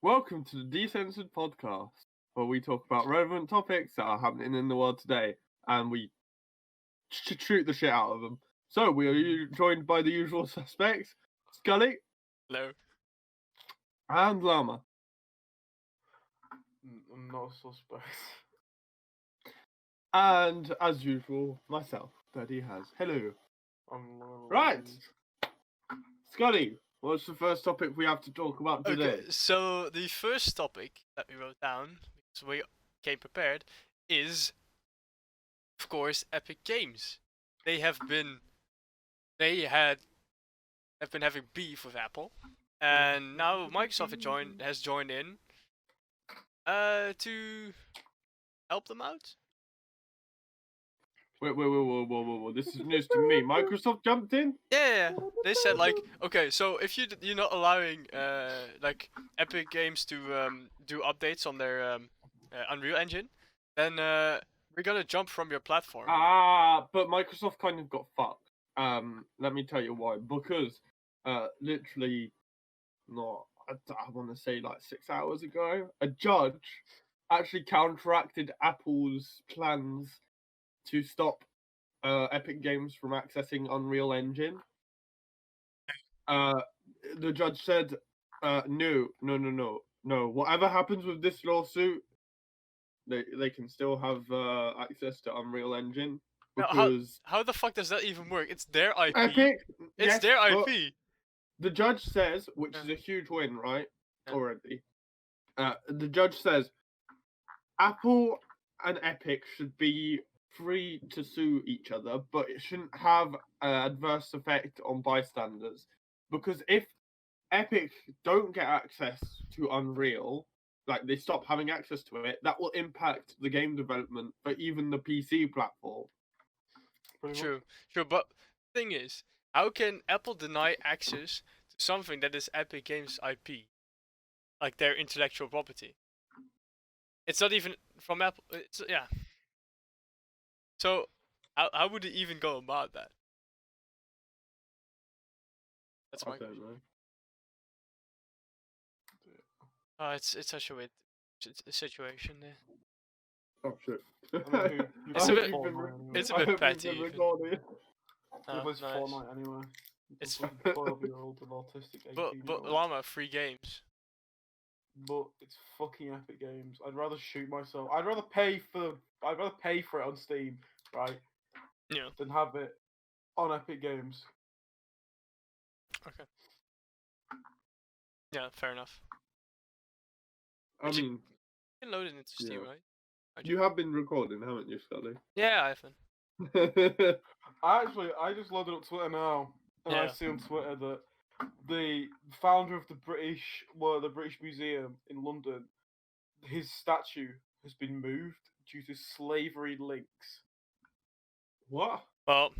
Welcome to the Decensored Podcast, where we talk about relevant topics that are happening in the world today, and we shoot the shit out of them. So, we are joined by the usual suspects, Scully. Hello. And Llama. I'm not a suspect. And, as usual, myself, Daddy Has. Hello. Right. Scully, what's the first topic we have to talk about today? Okay, so the first topic that we wrote down, because we came prepared, is, of course, Epic Games. They have been having beef with Apple, and now Microsoft has joined in to help them out. Wait, whoa, this is news to me. Microsoft jumped in? Yeah, they said like, okay, so if you're not allowing like Epic Games to do updates on their Unreal Engine, then we're gonna jump from your platform. But Microsoft kind of got fucked. Let me tell you why. Because literally, I want to say like 6 hours ago, a judge actually counteracted Apple's plans to stop Epic Games from accessing Unreal Engine. The judge said, no. Whatever happens with this lawsuit, they can still have access to Unreal Engine. Because how the fuck does that even work? It's their IP. Epic, it's yes, their IP. The judge says, which is a huge win, right? Already. The judge says, Apple and Epic should be free to sue each other, but it shouldn't have an adverse effect on bystanders. Because if Epic don't get access to Unreal, like they stop having access to it, that will impact the game development for even the PC platform. True, but the thing is, how can Apple deny access to something that is Epic Games IP? Like their intellectual property. It's not even from Apple. Yeah. So, how would they even go about that? That's my question. It's such a weird situation there. Oh shit. It's a bit petty. It was nice. Fortnite anyway. It's 12-year-old and autistic 18-year-old. But Llama, free games. But it's fucking Epic Games. I'd rather shoot myself. I'd rather pay for it on Steam, right? Yeah. Than have it on Epic Games. Okay. Yeah, fair enough. I mean, you can load it into Steam, right? You have been recording, haven't you, Scully? Yeah, I have. I just loaded up Twitter now, and I see on Twitter that the founder of the British Museum in London, his statue has been moved due to slavery links. What? Well,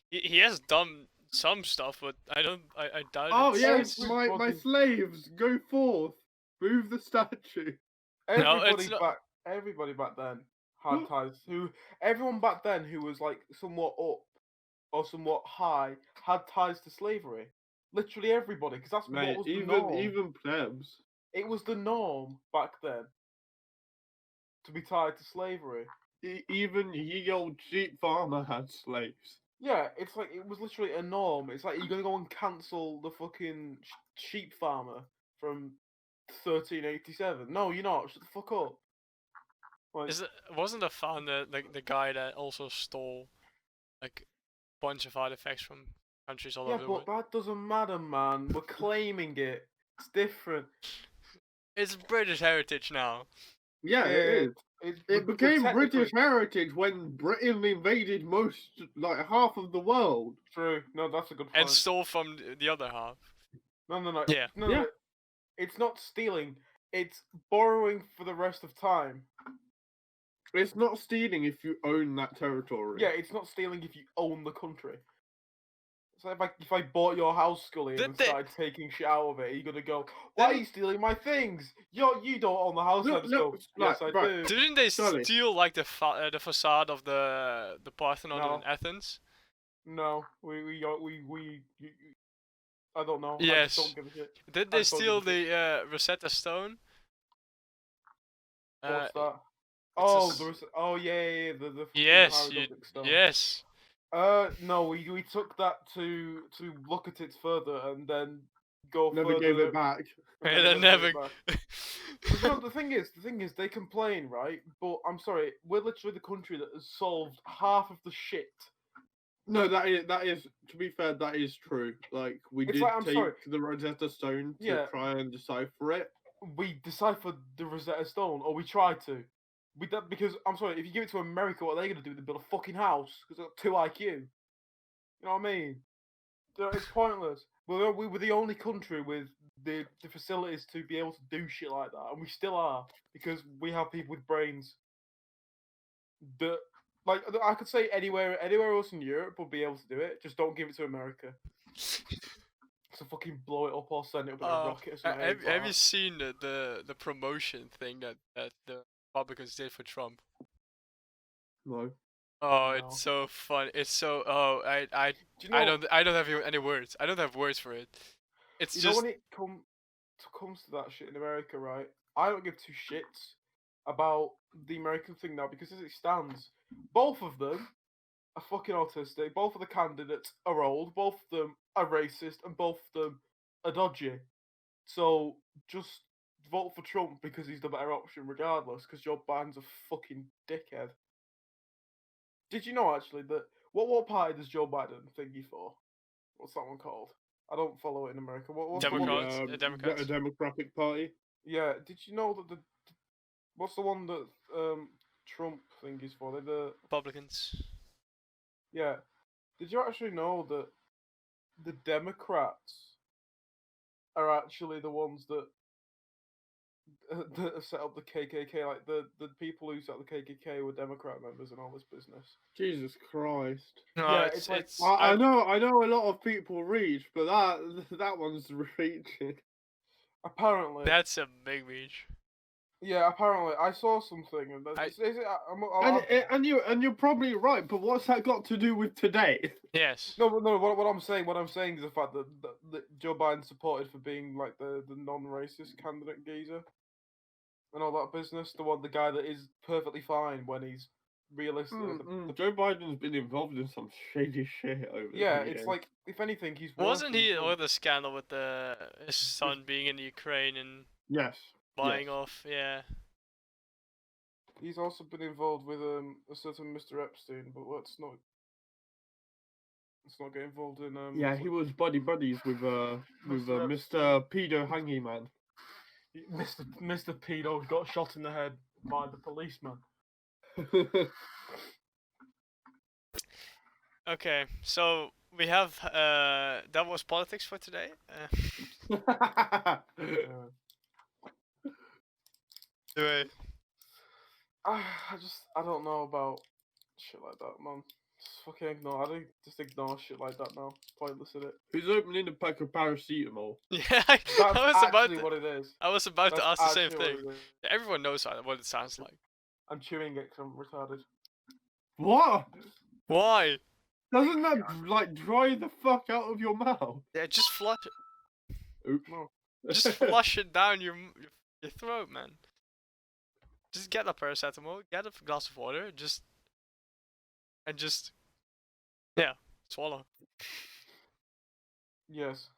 he has done some stuff, but I doubt it. Oh yes, my slaves, go forth, move the statue. Everybody back then had ties. Everyone back then who was like somewhat up or somewhat high had ties to slavery. Literally everybody, because that's what was the norm. Even plebs. It was the norm back then to be tied to slavery. Even ye old sheep farmer had slaves. Yeah, it's like it was literally a norm. It's like you're gonna go and cancel the fucking sheep farmer from 1387. No, you're not. Shut the fuck up. Like, wasn't the founder like the guy that also stole like a bunch of artifacts from countries all over the world? Yeah, but that doesn't matter, man. We're claiming it. It's different. It's British heritage now. Yeah, it is. It became British heritage when Britain invaded half of the world. True. No, that's a good point. And stole from the other half. No. Yeah. No, it's not stealing. It's borrowing for the rest of time. It's not stealing if you own that territory. Yeah, it's not stealing if you own the country. So if I bought your house, Scully, and started taking shit out of it, you're gonna go, why are you stealing my things? You don't own the house. Yes, I do. Didn't they steal like the facade of the Parthenon in Athens? No, I don't know. Yes. I just don't give a shit. Did I they just don't steal give a the Rosetta Stone? What's that? it's a Oh, oh yeah, the fucking yes, you hieroglyphic stone. yes. No, we took that to look at it further and then go Never further. gave it back. And And then never. gave it back. But no, the thing is, they complain, right? But I'm sorry, we're literally the country that has solved half of the shit. No, that is to be fair, that is true. Like we It's did like, I'm take sorry. the Rosetta Stone to Yeah. try and decipher it. We deciphered the Rosetta Stone, or we tried to. Because I'm sorry, if you give it to America, what are they gonna do? They build a fucking house because they've got 2 IQ. You know what I mean? It's pointless. We were the only country with the facilities to be able to do shit like that, and we still are because we have people with brains. That, like, I could say anywhere else in Europe would be able to do it. Just don't give it to America. So fucking blow it up or send it up in a rocket or something. Have you seen the promotion thing that the Republicans did for Trump? No. Oh, No. it's so fun. It's so I Do you know, I don't have any words. I don't have words for it. It's you just know when it comes to that shit in America, right? I don't give 2 shits about the American thing now because as it stands, both of them are fucking autistic. Both of the candidates are old. Both of them are racist, and both of them are dodgy. So just vote for Trump because he's the better option, regardless. Because Joe Biden's a fucking dickhead. Did you know actually that what party does Joe Biden thingy for? What's that one called? I don't follow it in America. What's the one? Democrats. Democrats. A Democratic Party. Yeah. Did you know that what's the one that Trump thingy's for? They're the Republicans. yeah. Did you actually know that the Democrats are actually the ones that that have set up the KKK? Like the people who set up the KKK were Democrat members and all this business. Jesus Christ. No, Yeah, it's it's like- it's I know a lot of people reach, but that one's reaching. Apparently, that's a big reach. yeah. Apparently, I saw something, and I- is it, I'm- And you're probably right, but what's that got to do with today? Yes. no. What I'm saying is the fact that Joe Biden supported for being like the non-racist candidate geezer and all that business. The guy that is perfectly fine when he's realistic. Joe Biden's been involved in some shady shit over Yeah, the it's years. like if anything, he's Wasn't worse he than Trump. with the scandal with his son being in Ukraine and Yes. buying yes. off? Yeah. He's also been involved with a certain Mr. Epstein, but let's not get involved in Yeah, he was buddies with Mr. Mr. Pedo Hangy Man. Mr. Pedo got shot in the head by the policeman. Okay, so we have that was politics for today. Anyway, I don't know about shit like that, man. Just fucking ignore. Just ignore shit like that now. It's pointless, isn't it? Who's opening a pack of paracetamol? yeah, That's I was about actually to, what it is. I was about to That's ask the same actually thing. what it is. Everyone knows what it sounds like. I'm chewing it because I'm retarded. What? Why? Doesn't that like dry the fuck out of your mouth? Yeah, just flush it. Oops. No. Just flush it down your throat, man. Just get a paracetamol, get a glass of water, just yeah, swallow. Yes.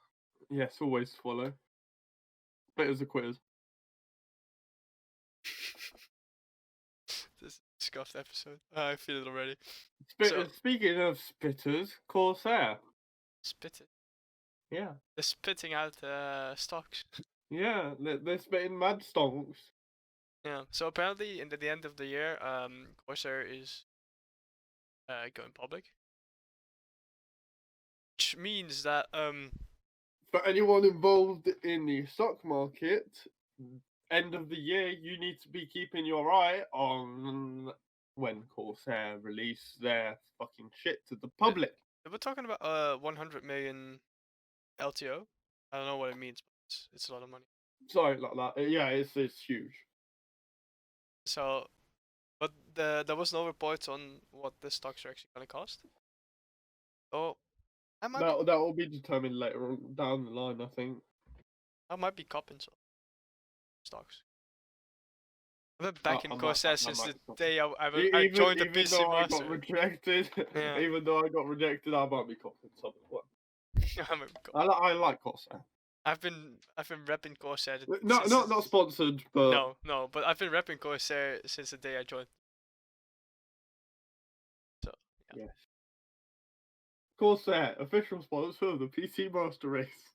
Yes, always swallow. Bitters are quitters. This is a scuffed episode. I feel it already. Speaking of spitters, Corsair. Spit it. Yeah. They're spitting out stocks. Yeah, they're spitting mad stonks. Yeah. So apparently, in the end of the year, Corsair is going public, which means that For anyone involved in the stock market, end of the year, you need to be keeping your eye on when Corsair release their fucking shit to the public. we're talking about 100 million LTO. I don't know what it means, but it's a lot of money. Sorry, like that. Yeah, it's huge. So, but there was no reports on what the stocks are actually gonna cost. So, That will be determined later on down the line, I think. I might be copping some stocks. I've been back in Corsair since the day I joined the PC though Master. I got rejected, Yeah. even though I got rejected, I might be copping some as well. I I like Corsair. I've been repping Corsair. Not sponsored, but no, but I've been repping Corsair since the day I joined. So yeah. Yes. Corsair, official sponsor of the PC Master race.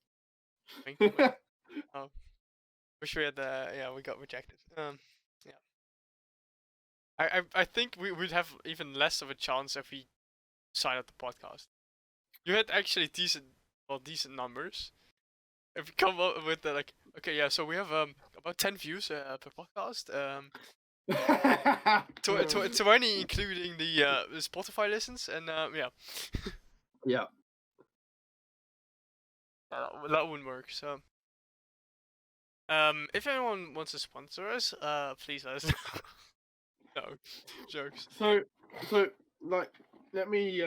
Wish we had we got rejected. Yeah. I think we would have even less of a chance if we sign up the podcast. You had actually decent numbers. If we come up with like, okay, yeah, so we have about 10 views per podcast. 20 including the Spotify listens, and yeah. Yeah. That wouldn't work. So, if anyone wants to sponsor us, please let us know. No, jokes. So like, let me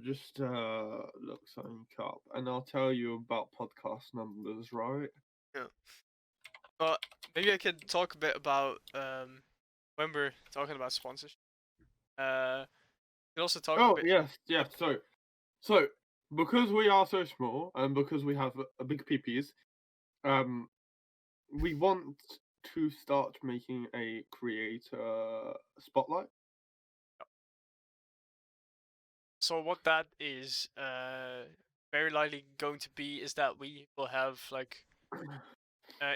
just look something up, and I'll tell you about podcast numbers, right? Yeah. Maybe I could talk a bit about when we're talking about sponsorship. We could also talk. Oh yes. So because we are so small, and because we have a big PPs, we want to start making a creator spotlight. So what that is very likely going to be is that we will have like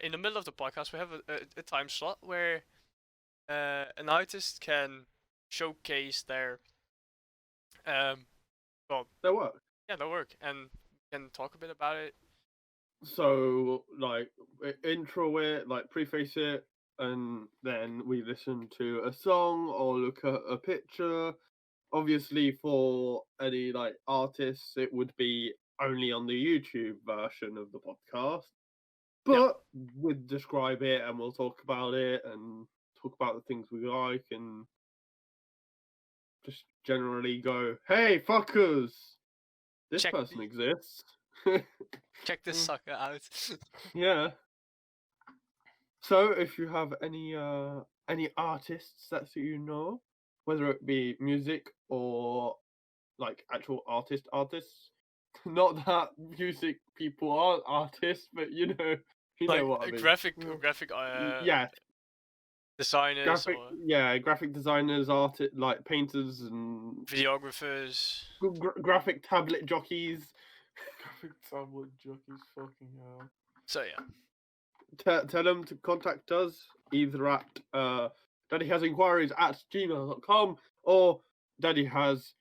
in the middle of the podcast we have a time slot where an artist can showcase their their work. Yeah, their work, and can talk a bit about it. So, like, intro it, like, preface it, and then we listen to a song or look at a picture. Obviously, for any, like, artists, it would be only on the YouTube version of the podcast. But we'd describe it, and we'll talk about it, and talk about the things we like, and just generally go, hey, fuckers! This person exists. Check this sucker out. Yeah. So if you have any artists that you know, whether it be music or like actual artists, not that music people aren't artists, but you know what I mean. Graphic designers, graphic designers, like painters and videographers, graphic tablet jockeys. Graphic tablet jockeys, fucking hell. So yeah. Tell them to contact us either at daddyhasinquiries@gmail.com or daddy has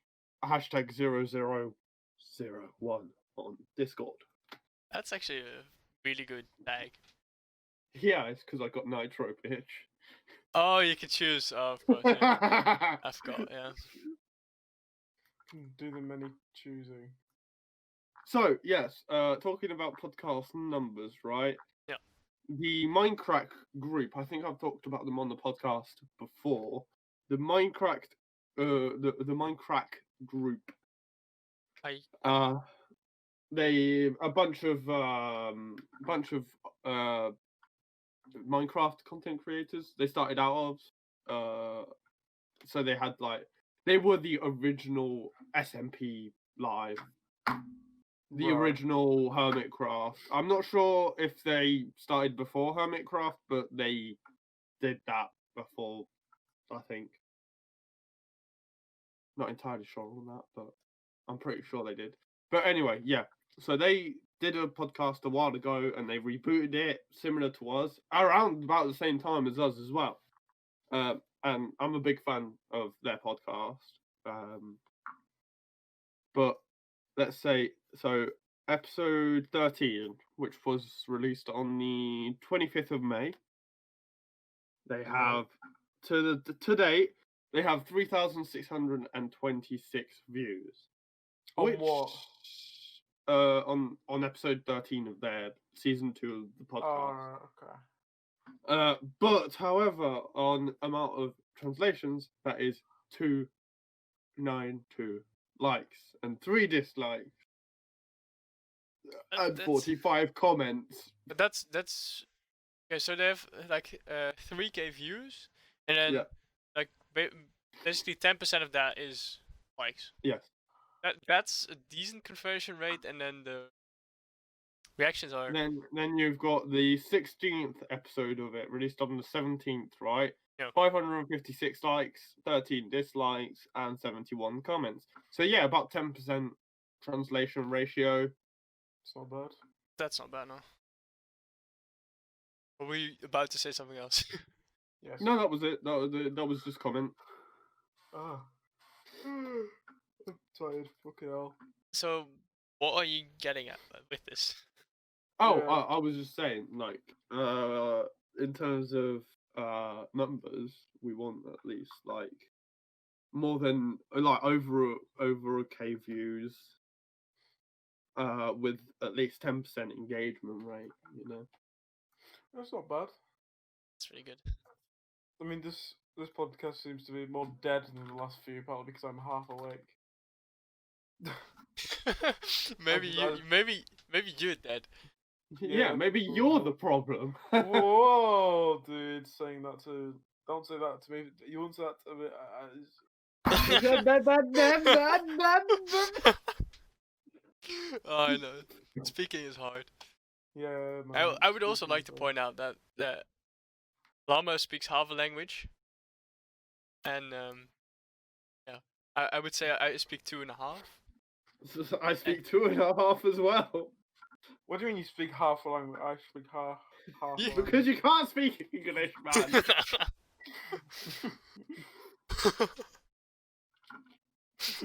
#0001 on Discord. That's actually a really good tag. Yeah, it's because I got Nitro, bitch. Oh, you can choose. Oh, of course. Yeah. I forgot. Yeah. Do the many choosing. So yes, talking about podcast numbers, right? Yeah. The Minecraft group, I think I've talked about them on the podcast before. The Minecraft, the Minecraft group. They a bunch of Minecraft content creators. They started out of, so they had they were the original SMP Live. The original Hermitcraft. I'm not sure if they started before Hermitcraft, but they did that before, I think. Not entirely sure on that, but I'm pretty sure they did. But anyway, yeah. So they did a podcast a while ago, and they rebooted it similar to us, around about the same time as us as well. And I'm a big fan of their podcast. But let's say, so episode 13, which was released on the 25th of May, they have, to date, they have 3,626 views. On what? On episode 13 of their season 2 of the podcast. Oh, okay. But, however, on amount of translations, that is 292 likes and 3 dislikes. and 45 comments. But that's okay. So they have like 3K views, and then like basically 10% of that is likes. Yes. That's a decent conversion rate, and then the reactions are. Then you've got the 16th episode of it released on the 17th, right? Yeah. 556 likes, 13 dislikes, and 71 comments. So yeah, about 10% translation ratio. It's not bad. That's not bad, no. Were we about to say something else? Yes. No, that was it. That was just comment. Ah. I'm tired. Fucking hell. So, what are you getting at with this? Oh, Yeah. I was just saying, like, in terms of numbers, we want at least like more than like over a K views, with at least 10% engagement rate. You know, That's not bad. That's really good. I mean, this podcast seems to be more dead than the last few, probably because I'm half awake. maybe you're dead. yeah, maybe you're the problem. Whoa, dude, saying that to... Don't say that to me. You won't say that to me. Oh, I know. Speaking is hard. Yeah, man. I would also like to point out that Llama speaks half a language, and yeah, I would say I speak 2.5. I speak 2.5 as well. What do you mean you speak half a language? I speak half a language. Because you can't speak English, man.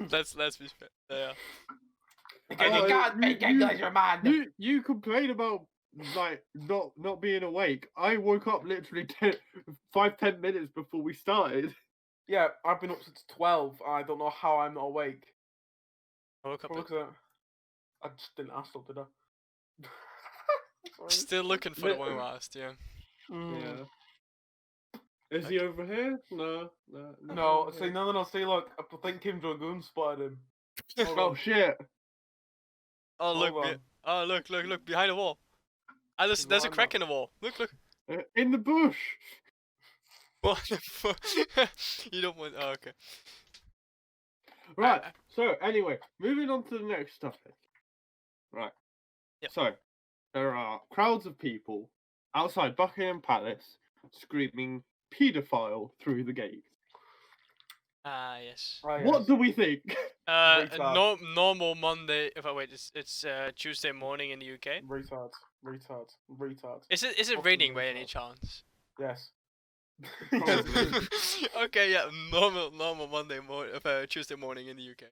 let's be fair. Yeah. Because you can't speak English, man. You complain about like not being awake. I woke up literally 5-10 minutes before we started. Yeah, I've been up since 12. I don't know how I'm not awake. I woke up. I just didn't ask them, did I? Still looking for the one who asked, yeah. Yeah. Is he over here? No. No, see, no. See, look, I think Kim Jong-un spotted him. Oh shit! Oh look! Look behind the wall. Ah, there's a crack in the wall. Look. In the bush. What the fuck? You don't want. Oh, okay. Right. So anyway, moving on to the next topic. Right. Yep. So there are crowds of people outside Buckingham Palace screaming "paedophile" through the gate. Ah, yes. Oh, yes. What do we think? Normal Monday. If I wait, it's Tuesday morning in the UK. Retard. Is it Fucking raining by any retard. chance? Yes. Okay, yeah, normal Monday morning, Tuesday morning in the UK.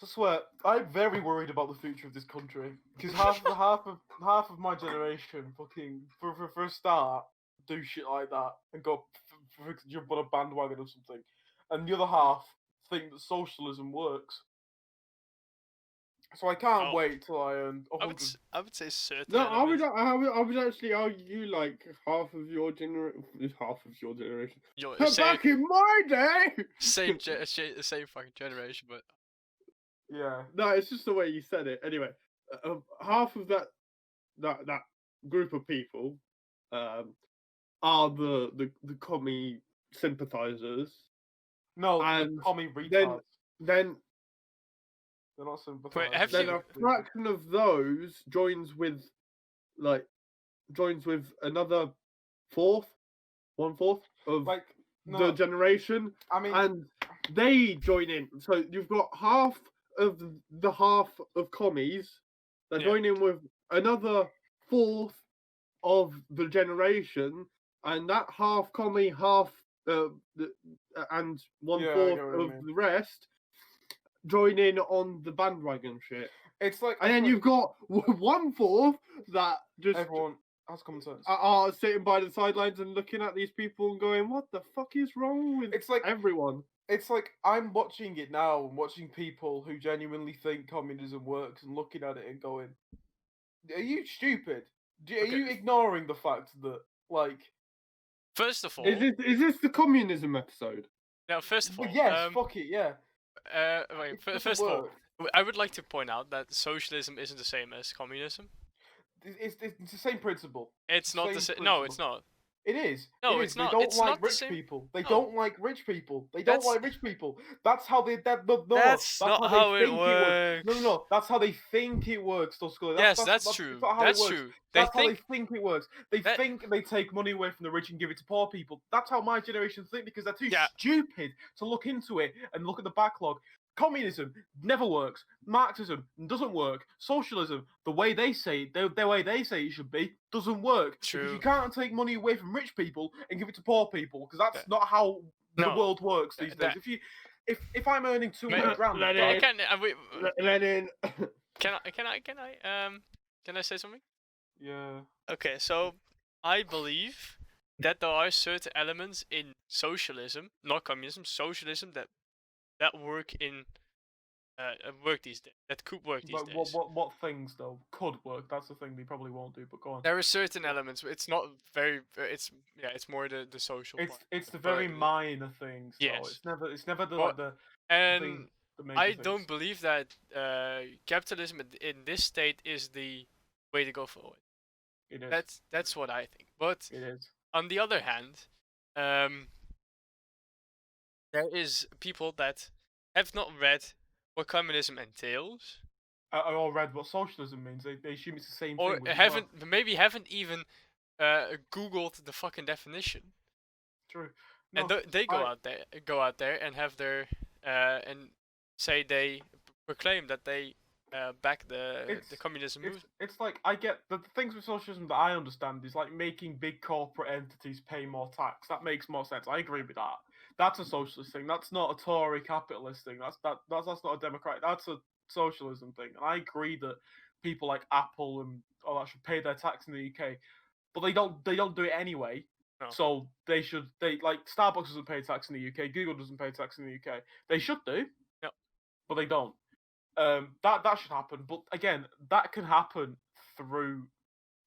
I swear, I'm very worried about the future of this country because half of my generation fucking for a start do shit like that and go jump on a bandwagon or something, and the other half think that socialism works. So I can't wait till I earn 100. I would say certain. No, I would actually argue like half of your generation. Back in my day. Same fucking generation, but Yeah. No, it's just the way you said it. Anyway, half of that group of people, are the commie sympathizers. No, and the commie retards. Then They're not sympathizers. Wait, then a fraction of those joins with another 1/4 of Like the generation, I mean, and they join in. So you've got half of the half of commies that join in with another 1/4 of the generation, and that half commie, half and 1/4 of the rest join in on the bandwagon shit. it's like, And then you've got 1/4 that just everyone has common sense. are sitting by the sidelines and looking at these people and going, "What the fuck is wrong with It's like everyone?" It's like I'm watching it now and watching people who genuinely think communism works and looking at it and going, "Are you stupid? Are you ignoring the fact that, like..." First of all... Is this the communism episode? Now, first of all... yes, fuck it, yeah. Wait, first of all, I would like to point out that socialism isn't the same as communism. It's the same principle. It's not the same. No, it's not. It is. No, It it's is. They not. don't It's like not the rich same. people. They No. don't like rich people. They don't That's- like rich people. That's how they. No, That's not how how they it think it works. works. No. That's how they think it works. Scully. Yes, that's true. It's not how That's it works. true. That's how they think think it works. They that- think they take money away from the rich and give it to poor people. That's how my generation think because they're too Yeah. stupid to look into it and look at the backlog. Communism never works. Marxism doesn't work. Socialism, the way they say it, the way they say it should be, doesn't work. True. Because you can't take money away from rich people and give it to poor people because that's Yeah. not how the No. world works these days. If I'm earning 200 grand, Let I it- can. Lenin. Can I say something? yeah, Okay, so I believe that there are certain elements in socialism, not communism, socialism that work in work these days. That could work these but days. what things though could work? That's the thing they probably won't do. But go on. There are certain elements. It's not very. It's more the social part. It's the very but- minor things. Yes. It's never the Well, like the And thing. The major I things. don't believe that capitalism in this state is the way to go forward. It is. That's what I think. But It is. on the other hand, there is people that have not read what communism entails, Or read what socialism means. They assume it's the same or thing. which is maybe haven't even Googled the fucking definition. true. And No, they go I- out there and have their and say they proclaim that they back the It's- communism movement. It's like I get the things with socialism that I understand is like making big corporate entities pay more tax. That makes more sense. I agree with that. That's a socialist thing. That's not a Tory capitalist thing. That's not a democratic. That's a socialism thing. And I agree that people like Apple and all that should pay their tax in the UK, but they don't do it anyway. No. So they should. They like Starbucks doesn't pay tax in the UK. Google doesn't pay tax in the UK. They should do. No. But they don't. That should happen. But again, that can happen through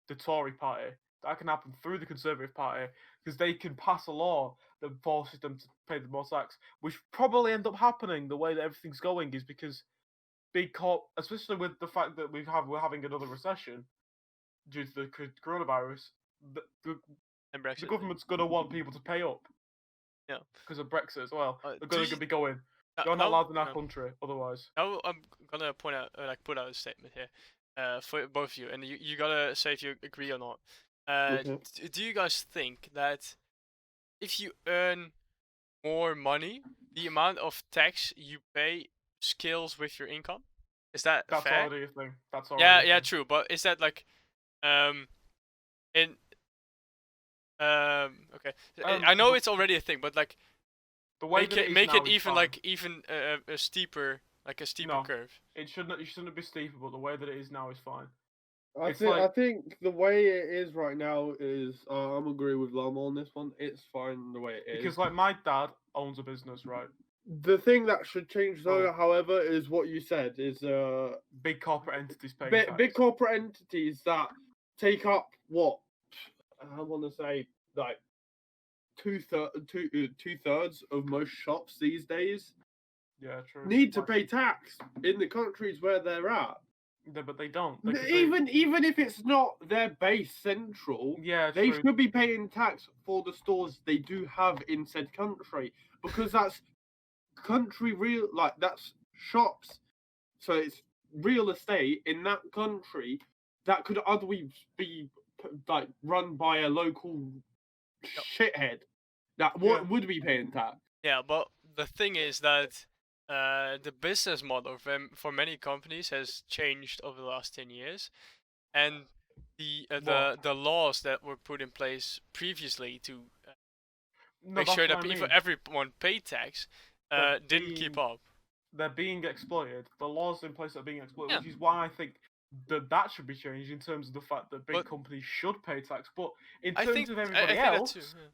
the Tory party. That can happen through the Conservative Party because they can pass a law that forces them to pay the more tax, which probably end up happening. The way that everything's going is because big corp, especially with the fact that we're having another recession due to the coronavirus. The And Brexit. government's gonna want people to pay up. Yeah. Because of Brexit as well. Do They're gonna you- be going. Uh, You're not how- allowed in our no. country otherwise. Now I'm gonna point out, put out a statement here, for both of you, and you gotta say if you agree or not. Mhm. Do you guys think that if you earn more money, the amount of tax you pay scales with your income? Is that That's fair? already a thing. That's already. Yeah, a yeah, thing. true. But is that like, in, okay. I know but- it's already a thing, but like, The way make that it is make now it is even fine. like a steeper, like a steeper No. curve. It shouldn't be steeper, but the way that it is now is fine. I It's think like- I think the way it is right now is I'm agree with Lama on this one. It's fine the way it is. Because like my dad owns a business, right? The thing that should change though, Right. however, is what you said is Big corporate entities paying big, tax. big corporate entities that take up what I want to say like two thirds of most shops these days Yeah, true. need to Like- pay tax in the countries where they're at. Yeah, but they don't. Because Even if it's not their base central, yeah, they true. should be paying tax for the stores they do have in said country because that's country real, like that's shops. So it's real estate in that country that could otherwise be like run by a local shithead that Yeah. would be paying tax. Yeah, but the thing is that the business model for many companies has changed over the last 10 years, and the laws that were put in place previously to No, make that's sure what that I mean. everyone paid tax They're didn't keep being- up. They're being exploited. The laws in place are being exploited, Yeah. which is why I think that should be changed in terms of the fact that big But- companies should pay tax. But in I terms think of I everybody think that else, too. Yeah.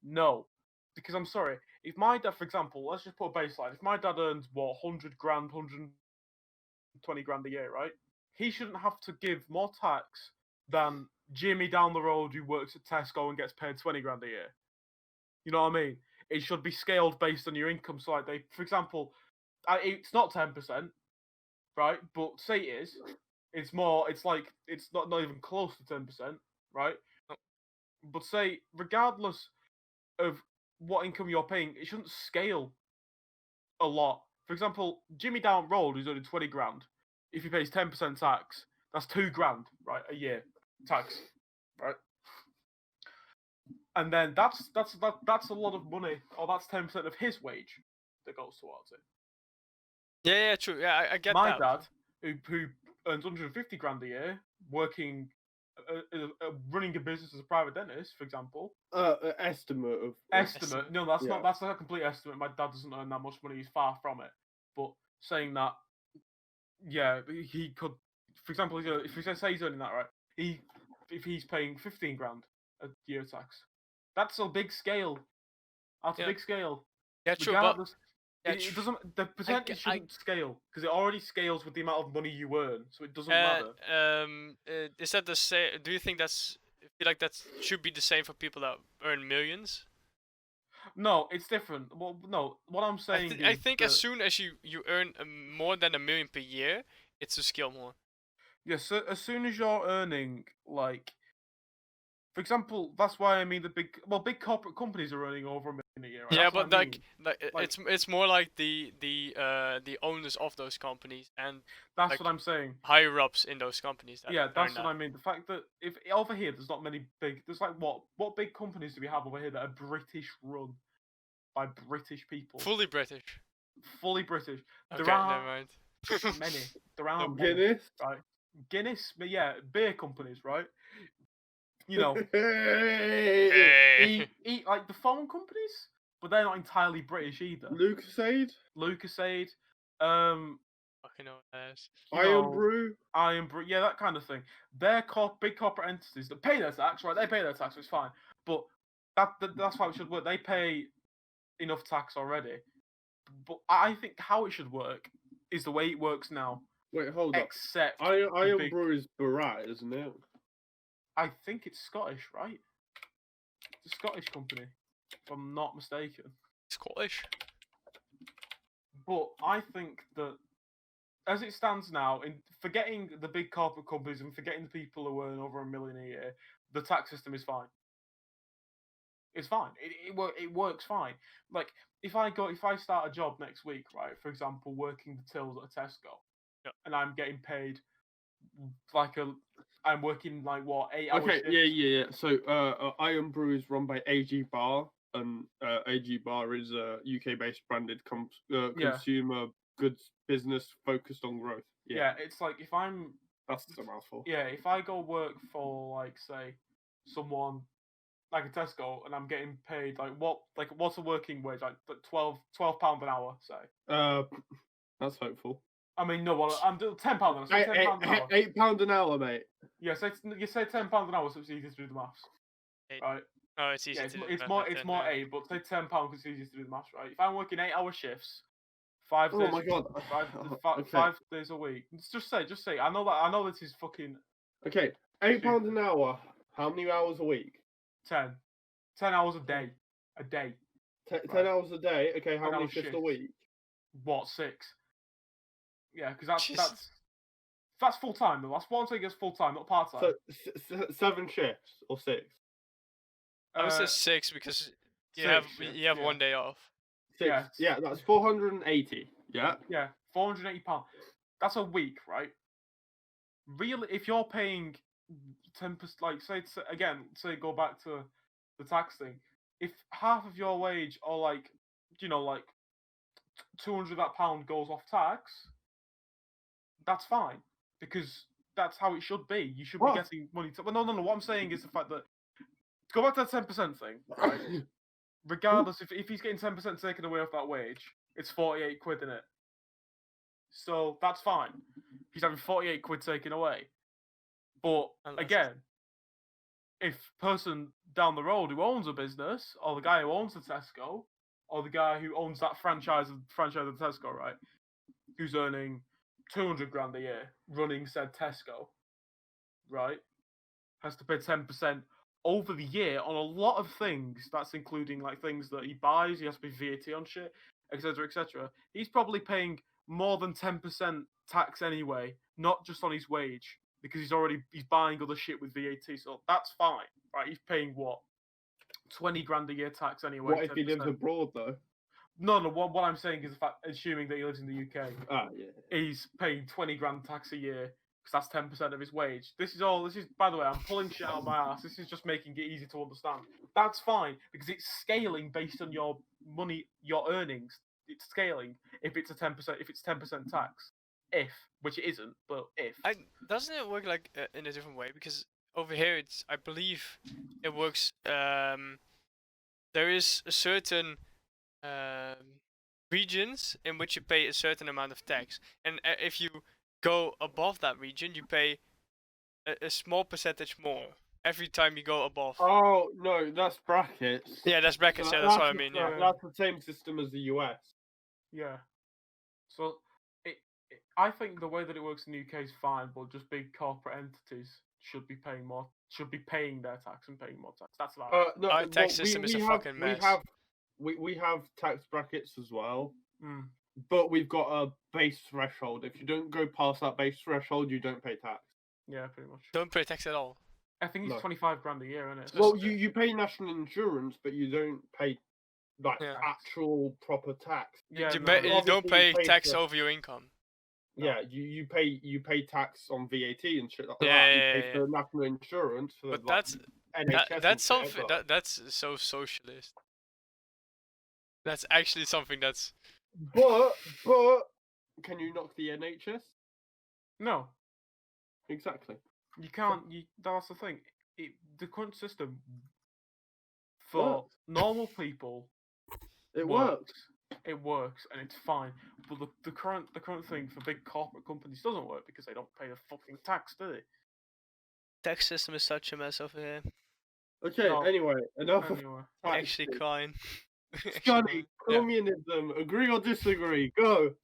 no. Because I'm sorry, if my dad, for example, let's just put a baseline. If my dad earns what 100 grand, 120 grand a year, right? He shouldn't have to give more tax than Jimmy down the road who works at Tesco and gets paid 20 grand a year. You know what I mean? It should be scaled based on your income. So, like, for example, it's not 10%. right? But say it is, it's more. It's like it's not even close to 10%, right? Oh. But say regardless of what income you're paying, it shouldn't scale a lot. For example, Jimmy down road is only 20 grand. If he pays 10% tax, that's 2 grand, right, a year tax, right? And then that's a lot of money, or that's 10% of his wage that goes towards it. Yeah, true. Yeah, I get My that. dad, who earns 150 grand a year, working, running a business as a private dentist, for example. Estimate of Estimate. No, that's Yeah. not. That's not a complete estimate. My dad doesn't earn that much money. He's far from it. But saying that, yeah, he could. For example, if we say he's earning that, right? If he's paying 15 grand a year tax, that's a big scale. That's a Yeah. big scale. Yeah, true. But Regardless, yeah, it doesn't. The percentage I- shouldn't scale because it already scales with the amount of money you earn, so it doesn't uh, matter. is that the same? Do you think that's? I feel like that should be the same for people that earn millions. No, it's different. Well, no, what I'm saying I is think that, as soon as you earn more than $1 million per year, it's to scale more. yeah, so as soon as you're earning, like, for example, that's why I mean big corporate companies are earning over $1 million a year. Right? Yeah, That's what but I mean. like Like- it's more like the owners of those companies and That's like, what I'm saying. higher ups in those companies. That Yeah, earn that's what that. I mean. The fact that if over here there's not many big, there's like what big companies do we have over here that are British run by British people, Fully British. fully British? Okay, There are never mind. many. There are many, Guinness. right? Guinness, but yeah, beer companies, right? You know, Hey. eat like the phone companies, but they're not entirely British either. Lucasade, Lucasade, Fucking know what that is. you Iron know, Brew. Iron Brew, yeah, that kind of thing. They're big corporate entities that pay their tax, right? They pay their tax, it's fine. But that's how it should work. They pay enough tax already. But I think how it should work is the way it works now. Wait, hold up. Except Iron big- Brew is Barat, isn't it? I think it's Scottish, right? It's a Scottish company, if I'm not mistaken. Scottish. But I think that as it stands now, in forgetting the big corporate companies and forgetting the people who earn over $1 million a year, the tax system is fine. It's fine. It works fine. Like if I start a job next week, right? For example, working the tills at a Tesco, Yeah. and I'm getting paid I'm working like what 8 hours. Okay, yeah. So, Iron Brew is run by AG Bar, and AG Bar is a UK-based branded consumer goods business focused on growth. Yeah, it's like if I'm That's a mouthful. yeah, if I go work for like say someone like a Tesco and I'm getting paid what's a working wage like £12 an hour, say. That's hopeful. I mean no, well I'm doing £10 an hour. Say £10 an hour. £8 an hour, mate. Yeah, you say £10 an hour, so it's easier to do the maths, Eight. right? Oh, it's easy Yeah, to do. it's math more like it's that, more yeah. eight, but say £10 because it's easier to do the maths, right? If I'm working 8-hour shifts, 5 Oh days, my god. Okay. 5 days a week. Just say. I know this is fucking Okay, £8 an hour. How many hours a week? 10 hours a day. A day. 10 Right. hours a day. Okay, how 10 many hour shifts a shifts. week? What, 6? Yeah, because Jesus. that's full time though. That's what I'm saying is full time, not part time. So 7 shifts or 6? I would say 6 because you 6 have shifts, you have yeah. 1 day off. 6. Yes. Yeah, that's 480. Yeah. Yeah, £480. That's a week, right? Really, if you're paying 10%, like say go back to the tax thing. If half of your wage or like £200 of that pound goes off tax, that's fine because that's how it should be. You should What? be getting money. Well, no. What I'm saying is the fact that go back to that 10% thing. Right? Regardless, if he's getting 10% taken away off that wage, it's 48 quid in it. So that's fine. He's having 48 quid taken away. But Unless- again, if person down the road who owns a business, or the guy who owns the Tesco, or the guy who owns that franchise of Tesco, right, who's earning 200 grand a year running said Tesco, right, has to pay 10% over the year on a lot of things. That's including like things that he buys. He has to pay VAT on shit, etc., etc. He's probably paying more than 10% tax anyway, not just on his wage, because he's buying other shit with VAT, so that's fine, right? He's paying what, 20 grand a year tax anyway. What if he lives 10%. abroad though? No, what I'm saying is the fact, assuming that he lives in the UK, Ah, yeah. he's paying 20 grand tax a year because that's 10% of his wage. This is, by the way, I'm pulling shit out of my ass. This is just making it easy to understand. That's fine because it's scaling based on your money, your earnings. It's scaling if it's 10% tax. Which it isn't, but if. Doesn't it work like in a different way? Because over here, I believe it works. There is a certain regions in which you pay a certain amount of tax, and if you go above that region, you pay a small percentage more every time you go above. Oh no, that's brackets. Yeah, that's brackets. So Yeah, that's what I mean. Yeah. That's the same system as the US. Yeah. So I think the way that it works in the UK is fine, but just big corporate entities should be paying their tax and paying more tax. That's about No, Our tax system is a fucking mess. We have tax brackets as well, Mm. but we've got a base threshold. If you don't go past that base threshold, you don't pay tax. Yeah, pretty much. Don't pay tax at all. I think it's No. 25 grand a year, isn't it? Well, you pay national insurance, but you don't pay like Yeah. actual proper tax. Yeah, you, no, you don't obviously pay you pay tax for- over your income. No. Yeah, you pay tax on VAT and shit like Yeah, that. yeah, You pay for national insurance. For, But like, NHS and that's shit, something but- that's so socialist. That's actually something that's But can you knock the NHS? No, Exactly. you can't. That's the thing. The current system for Works. normal people It works. It works and it's fine. But the current thing for big corporate companies doesn't work because they don't pay the fucking tax, do they? tax system is such a mess over here. Okay. No. Anyway, enough of Anyway, tax Actually shit. crying. Scotty, Yeah. communism. Agree or disagree? Go.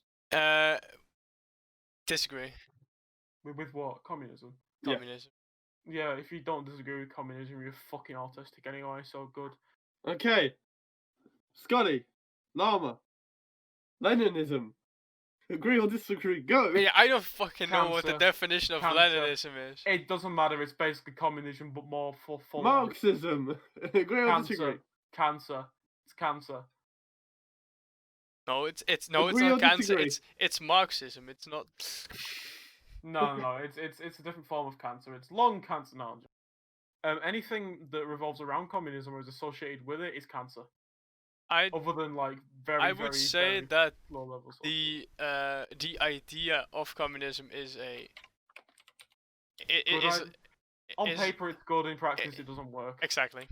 Disagree. with what? Communism. Yeah. Communism. Yeah, if you don't disagree with communism, you're fucking autistic anyway. So good. Okay. Scotty, Llama, Leninism. Agree or disagree? Go. Yeah, I don't fucking know what the Cancer. definition of Cancer. Leninism is. It doesn't matter. It's basically communism, but more for full. Marxism. Agree or disagree? Cancer. It's cancer. No, it's Agree or not cancer. disagree? It's Marxism. It's not. No. It's a different form of cancer. It's lung cancer. No. Anything that revolves around communism or is associated with it is cancer. Other than like I would say that low levels. the idea of communism is On paper it's good. In practice, it doesn't work. Exactly.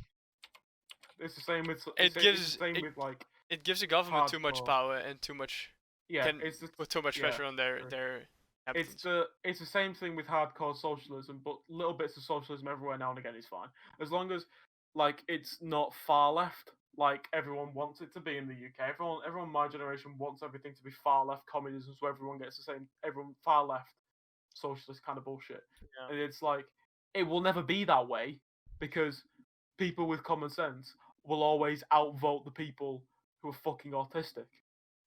It's the same with. It gives with like. It gives the government too much hardcore. power and too much Yeah, it's the, put too much yeah, pressure on their true. inhabitants. It's the same thing with hardcore socialism, but little bits of socialism everywhere now and again is fine, as long as like it's not far left, like everyone wants it to be in the UK. Everyone my generation wants everything to be far left communism, so everyone gets the same. Everyone far left socialist kind of bullshit, Yeah. and it's like it will never be that way because people with common sense will always outvote the people who are fucking autistic.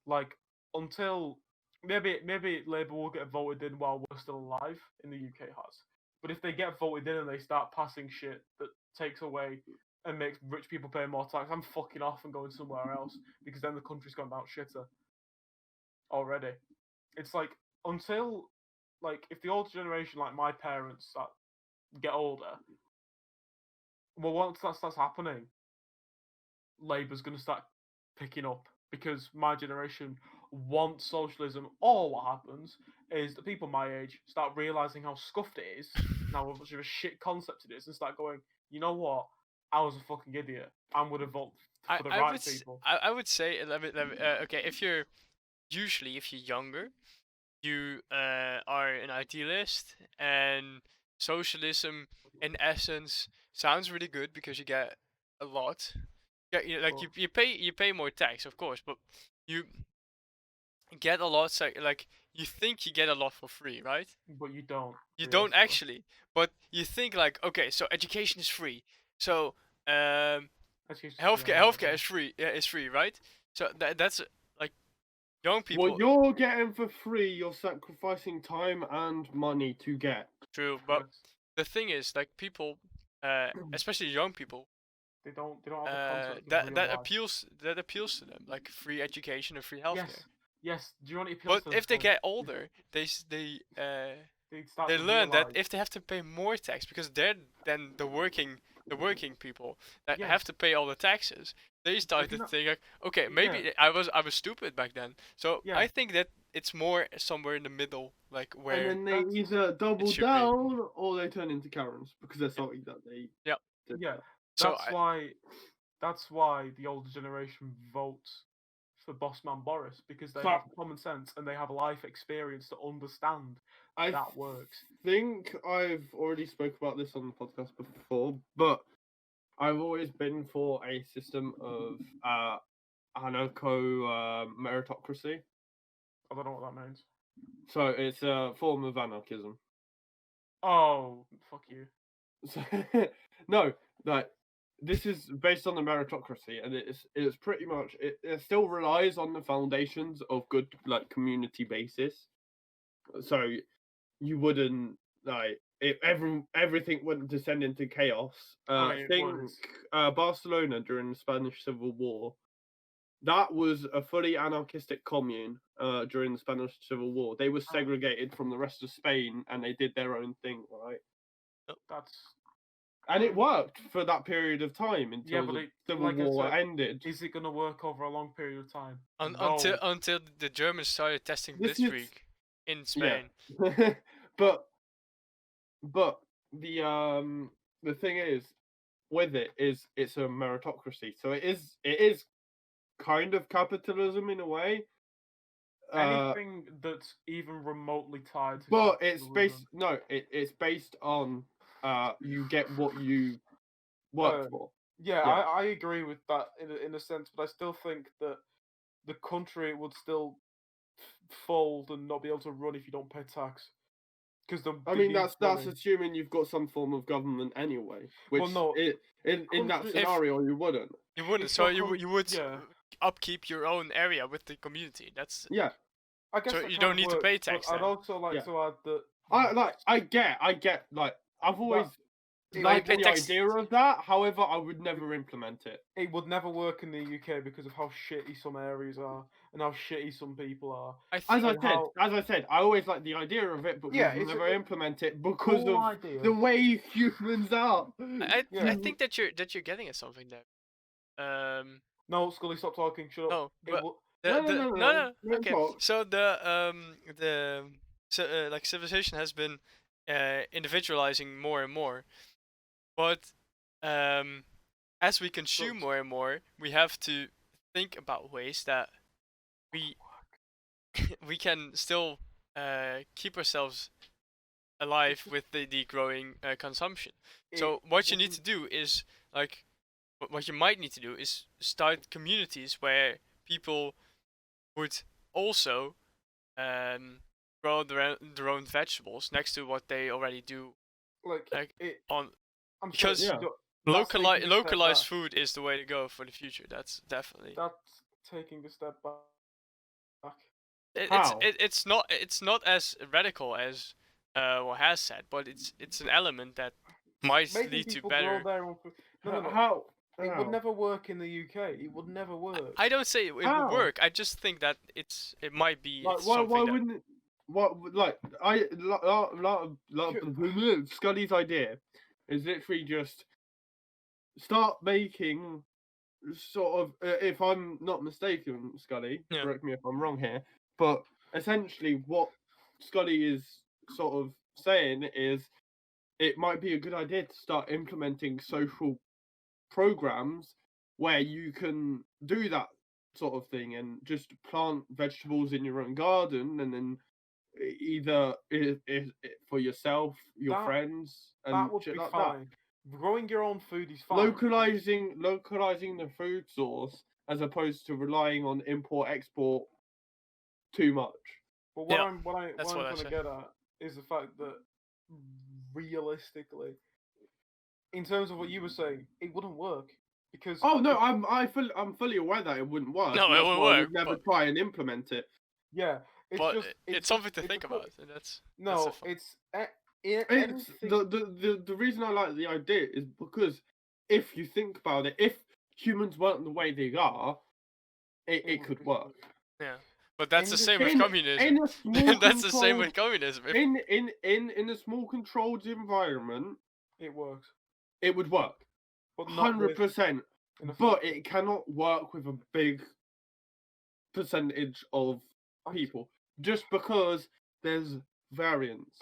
Like until maybe Labour will get voted in while we're still alive in the UK has. But if they get voted in and they start passing shit that takes away and makes rich people pay more tax, I'm fucking off and going somewhere else because then the country's gone out shitter already. It's like until like if the older generation like my parents start get older, well once that starts happening, Labour's gonna start picking up because my generation wants socialism. Or what happens is that people my age start realizing how scuffed it is, and how much of a shit concept it is, and start going, you know what? I was a fucking idiot. I'm gonna vote for the right people. I would say okay, if you're younger, you are an idealist, and socialism in essence sounds really good because you get a lot. Yeah, you pay more tax, of course, but you get a lot. Like you think you get a lot for free, right? But you don't. You don't actually, but you think like, okay, so education is free, so healthcare is free, yeah, it's free, right? So that's like young people. What you're getting for free, you're sacrificing time and money to get. True, but the thing is, like people, especially young people, They don't have the concept of that real that life. appeals to them, like free education and free healthcare. Yes. Do you want to appeal But to them? if they get older, they start they to learn that realise- if they have to pay more tax because they're then the working people that Yes. have to pay all the taxes, they start you to know- think like, okay, maybe I was stupid back then. So Yeah. I think that it's more somewhere in the middle, like where And then they That's- either double should be. down or they turn into Karens because they're sorry that they. Yeah. did Yeah. that. so That's why the older generation votes for Bossman Boris, because they Fuck. have common sense and they have life experience to understand I that works. think I've already spoke about this on the podcast before, but I've always been for a system of anarcho meritocracy. I don't know what that means. So it's a form of anarchism. Oh, fuck you. So, no, like this is based on the meritocracy, and it's pretty much it still relies on the foundations of good like community basis. So you wouldn't like if everything wouldn't descend into chaos. I I mean, it think was. Barcelona during the Spanish Civil War, that was a fully anarchistic commune. During the Spanish Civil War, they were segregated from the rest of Spain, and they did their own thing, right? That's. And it worked for that period of time until but the it- Civil like I War said, ended. Is it gonna work over a long period of time? until the Germans started testing This is- Blitzkrieg in Spain. but the thing is with it is it's a meritocracy, so it is kind of capitalism in a way. Anything that's even remotely tied to. But it's capitalism- it's based on you get what you work for. Yeah, Yeah. I agree with that in a sense, but I still think that the country would still fold and not be able to run if you don't pay tax. Because I mean that's assuming you've got some form of government anyway. Which no, in that country- scenario you wouldn't. You wouldn't, If so your you would yeah. upkeep your own area with the community. That's Yeah. I guess so that you kind don't of need to pay works, but tax I'd then. also like Yeah. to add that I get like I've always it liked pay the tax- idea of that. However, I would never implement it. it would never work in the UK because of how shitty some areas are and how shitty some people are. I As think I said, I always like the idea of it, but Yeah, we it's never a implement it because cool of idea. the way humans are. I Yeah. think that you're getting at something there. No, Scully, stop talking. Shut up. No, It but wo- No. Okay, Talk. so like civilization has been individualizing more and more, but as we consume more and more, we have to think about ways that we we can still keep ourselves alive with the growing consumption. So it what you need to wouldn't- do is like what you might need to do is start communities where people would also grow their own vegetables next to what they already do like it. on I'm because sorry, Yeah. that's taking a step localized back. food is the way to go for the future. That's definitely That's taking a step back. How? it's not as radical as what has said, but it's an element that might Making lead to people better. grow their own food. No. How? It would never work in the UK. It would never work. I don't say it would How? work. I just think that it might be Like, why something that wouldn't it? What like Scully's idea is literally just start making sort of if I'm not mistaken, Scully, Yeah. correct me if I'm wrong here, but essentially what Scully is sort of saying is it might be a good idea to start implementing social programs where you can do that sort of thing and just plant vegetables in your own garden and then either if for yourself, your That- friends, and That would shit be like fine. Growing your own food is that. fine. Localizing the food source as opposed to relying on import export too much. But Yeah, what that's I'm what I trying to say. get at is the fact that realistically, in terms of what you were saying, it wouldn't work. Because Oh no, I'm fully aware that it wouldn't work. No, and it that's won't why I work, would never but- try and implement it. yeah, But it's something to it's think a about. And that's No, the fun. it's It's anything. the reason I like the idea is because if you think about it, if humans weren't the way they are, it could work. Yeah, but that's the in same with in communism. a small That's the same with controlled communism. If, in a small controlled environment, It works, it would work, but not with 100%. in a But it cannot work with a big percentage of people, just because there's variance.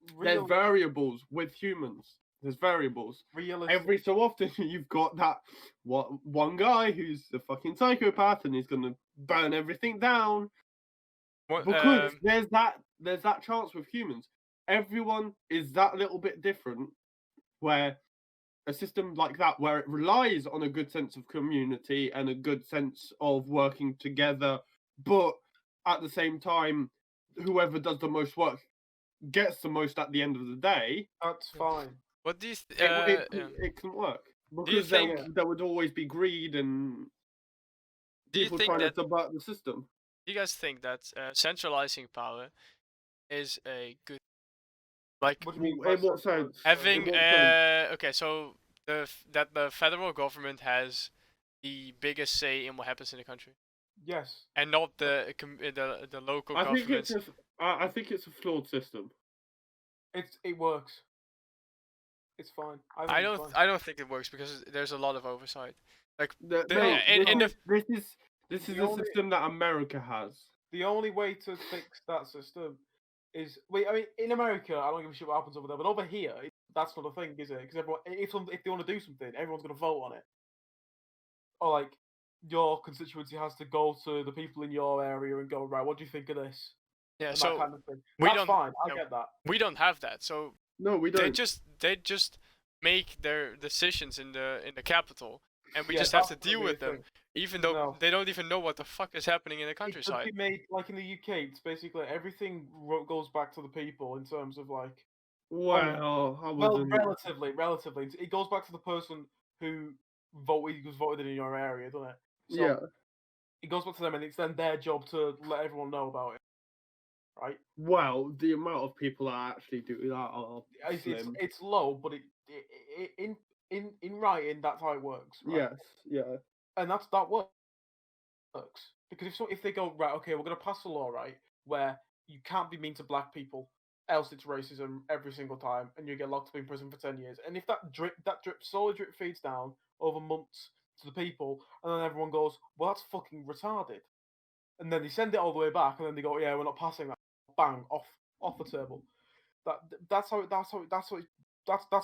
There's real variables with humans. There's variables. realistic. Every so often, you've got that one guy who's a fucking psychopath, and he's gonna burn everything down. what, Because there's that chance with humans. Everyone is that little bit different, where a system like that, where it relies on a good sense of community and a good sense of working together, but at the same time, whoever does the most work gets the most at the end of the day. That's fine. what do you? It can work because think- there would always be greed and Do you people think trying that? to subvert the system. Do you guys think that centralizing power is a good, like What do you mean? In by what centralized? sense? having? In what sense? Okay, so that the federal government has the biggest say in what happens in the country, Yes. and not the local I think governments. I think it's a flawed system. It works. It's fine. I think don't. It's fine. I don't think it works because there's a lot of oversight. The- The- mate, in the- this is the a only- system that America has. The only way to fix that system is wait. I mean, in America, I don't give a shit what happens over there, but over here, that's not a thing, is it? Because everyone, if they want to do something, everyone's going to vote on it. Or like, your constituency has to go to the people in your area and go, right, what do you think of this? Yeah. And So that kind of thing. we That's don't- fine. I no. get that. we don't have that. So No, we they don't. just make their decisions in the capital, and we Yeah, just have to that's deal gonna be with a them, thing. even though No. they don't even know what the fuck is happening in the It should countryside. be made like in the UK. It's basically everything goes back to the people in terms of like. Well, I Well, wasn't. relatively, it goes back to the person who was voted in your area, doesn't it? So Yeah. it goes back to them, and it's then their job to let everyone know about it, right? Well, the amount of people that actually do that are It's slim. it's low, but in writing, that's how it works, right? Yes. Yeah. And that works because if they go right, okay, we're gonna pass a law, right, where you can't be mean to black people, else it's racism every single time, and you get locked up in prison for 10 years. And if that drip slowly drip feeds down over months to the people, and then everyone goes, well, that's fucking retarded, and then they send it all the way back, and then they go, yeah, we're not passing that. Bang, off the table. That's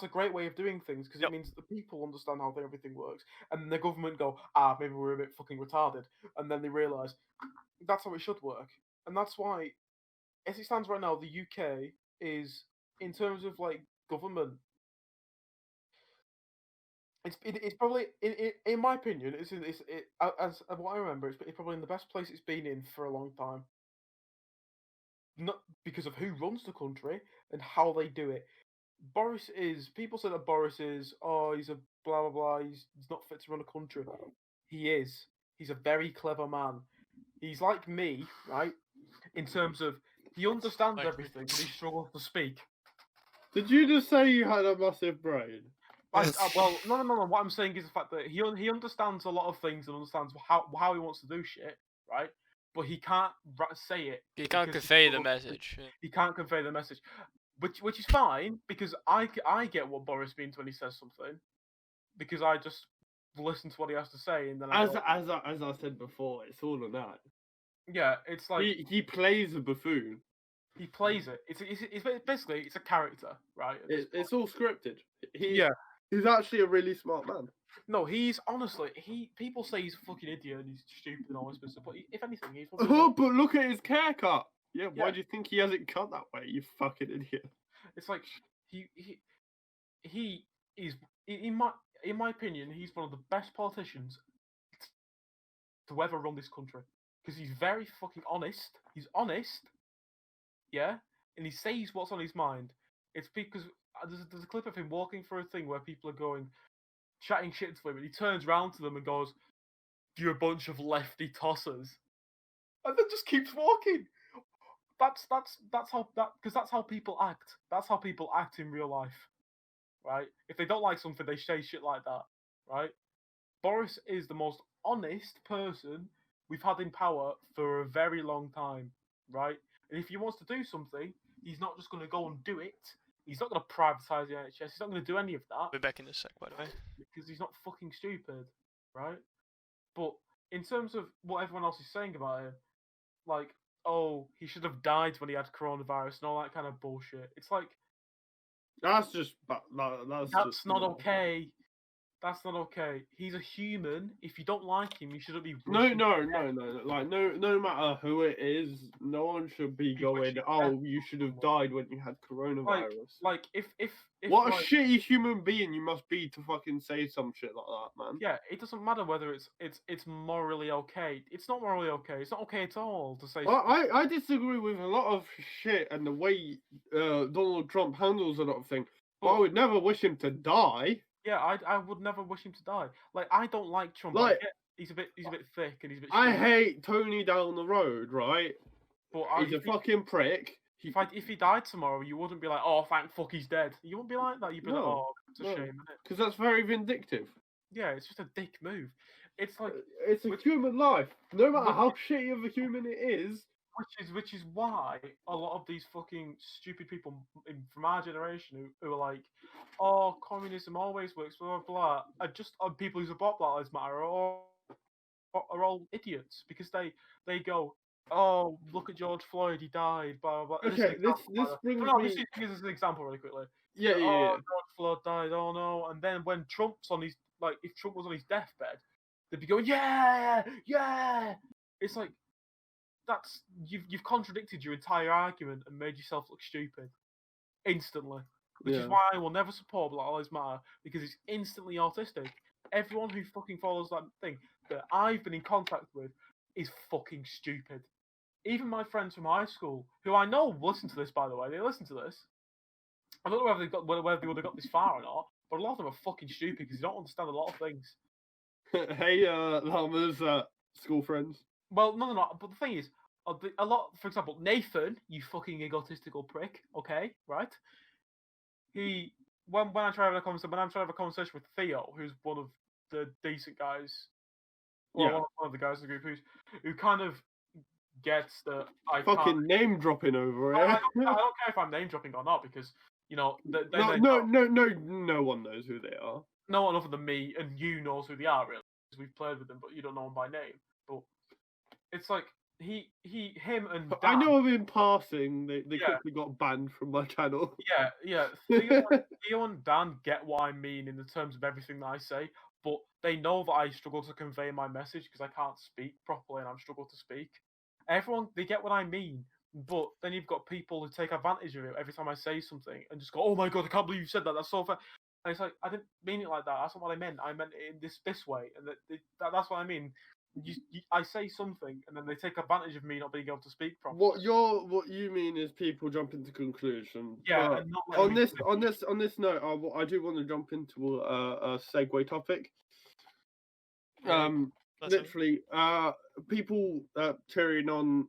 a great way of doing things because Yep. it means that the people understand how everything works, and then the government go, maybe we're a bit fucking retarded, and then they realise that's how it should work, and that's why, as it stands right now, the UK is, in terms of like government, it's probably in my opinion, as what I remember, it's probably in the best place it's been in for a long time. Not because of who runs the country and how they do it. People say that Boris is, he's a blah blah blah, he's not fit to run a country. He is. He's a very clever man. He's like me, right? In terms of he understands Like me. everything, but he struggles to speak. Did you just say you had a massive brain? Well, no. What I'm saying is the fact that he understands a lot of things and understands how he wants to do shit, right? But he can't say it. You can't because convey the struggles to- message. Yeah. He can't convey the message, which is fine because I get what Boris means when he says something, because I just listen to what he has to say and then As I said before, it's all an act. yeah, it's like He plays a buffoon. he plays it. It's basically it's a character, right? at this It's point. all scripted. Yeah. He's actually a really smart man. No, he's honestly people say he's a fucking idiot and he's stupid and all this stuff, but if anything, he's probably Oh, but look at his haircut. Yeah, why Yeah. do you think he has it cut that way? You fucking idiot. it's like he is in my opinion, he's one of the best politicians to ever run this country because he's very fucking honest. He's honest, yeah, and he says what's on his mind. It's because there's a clip of him walking through a thing where people are going, chatting shit to him, and he turns around to them and goes, "You're a bunch of lefty tossers," and then just keeps walking. That's how people act. That's how people act in real life, right? If they don't like something, they say shit like that, right? Boris is the most honest person we've had in power for a very long time, right? And if he wants to do something, he's not just going to go and do it. He's not going to privatise the NHS. He's not going to do any of that. We're back in a sec, by the way. Because he's not fucking stupid, right? But in terms of what everyone else is saying about him, like, oh, he should have died when he had coronavirus and all that kind of bullshit. It's like, That's just that's not okay. That's not okay. He's a human. If you don't like him, you shouldn't be. No. Like no matter who it is, no one should be going, "Oh, you should have died when you had coronavirus." Like if what a like, shitty human being you must be to fucking say some shit like that, man. Yeah, it doesn't matter whether it's morally okay. It's not morally okay. It's not okay at all to say. Well, I disagree with a lot of shit and the way Donald Trump handles a lot of things. But I would never wish him to die. Yeah, I would never wish him to die. Like, I don't like Trump. Like, he's a bit thick and he's a bit. I hate Tony down the road, right? But he's a fucking prick. If he died tomorrow, you wouldn't be like, oh, thank fuck he's dead. You wouldn't be like that. You'd be like, oh, it's a shame, isn't it? Because that's very vindictive. Yeah, it's just a dick move. It's like it's a human life. No matter how shitty of a human it is. Which is why a lot of these fucking stupid people from our generation who are like, oh, communism always works, blah blah blah, are people who support Black Lives Matter are all idiots because they go, oh, look at George Floyd, he died, blah blah blah. Okay, this brings me. This is an example really quickly. Yeah. George Floyd died. Oh no! And then when Trump's on his if Trump was on his deathbed, they'd be going, yeah. It's like. You've contradicted your entire argument and made yourself look stupid instantly, which is why I will never support Black Lives Matter because it's instantly autistic. Everyone who fucking follows that thing that I've been in contact with is fucking stupid. Even my friends from high school, who I know listen to this, by the way, they listen to this. I don't know whether they would have got this far or not, but a lot of them are fucking stupid because they don't understand a lot of things. Hey, Lama's school friends. Well, no. But the thing is, a lot. For example, Nathan, you fucking egotistical prick. Okay, right? When I'm trying to have a conversation with Theo, who's one of the decent guys, one of the guys in the group who kind of gets that I fucking name dropping over it. I don't care if I'm name dropping or not because no one knows who they are. No one other than me and you knows who they are really because we've played with them, but you don't know them by name. But it's like him and Dan, I know of in passing they quickly got banned from my channel. Yeah. Theo and Dan get what I mean in the terms of everything that I say, but they know that I struggle to convey my message because I can't speak properly and I struggle to speak. Everyone, they get what I mean, but then you've got people who take advantage of it every time I say something and just go, "Oh my god, I can't believe you said that. That's so fair." And it's like I didn't mean it like that. That's not what I meant. I meant it in this way, and that's what I mean. I say something, and then they take advantage of me not being able to speak properly. What you mean is people jump into conclusions. Yeah. And not on this note, I do want to jump into a segue topic. Literally, people cheering on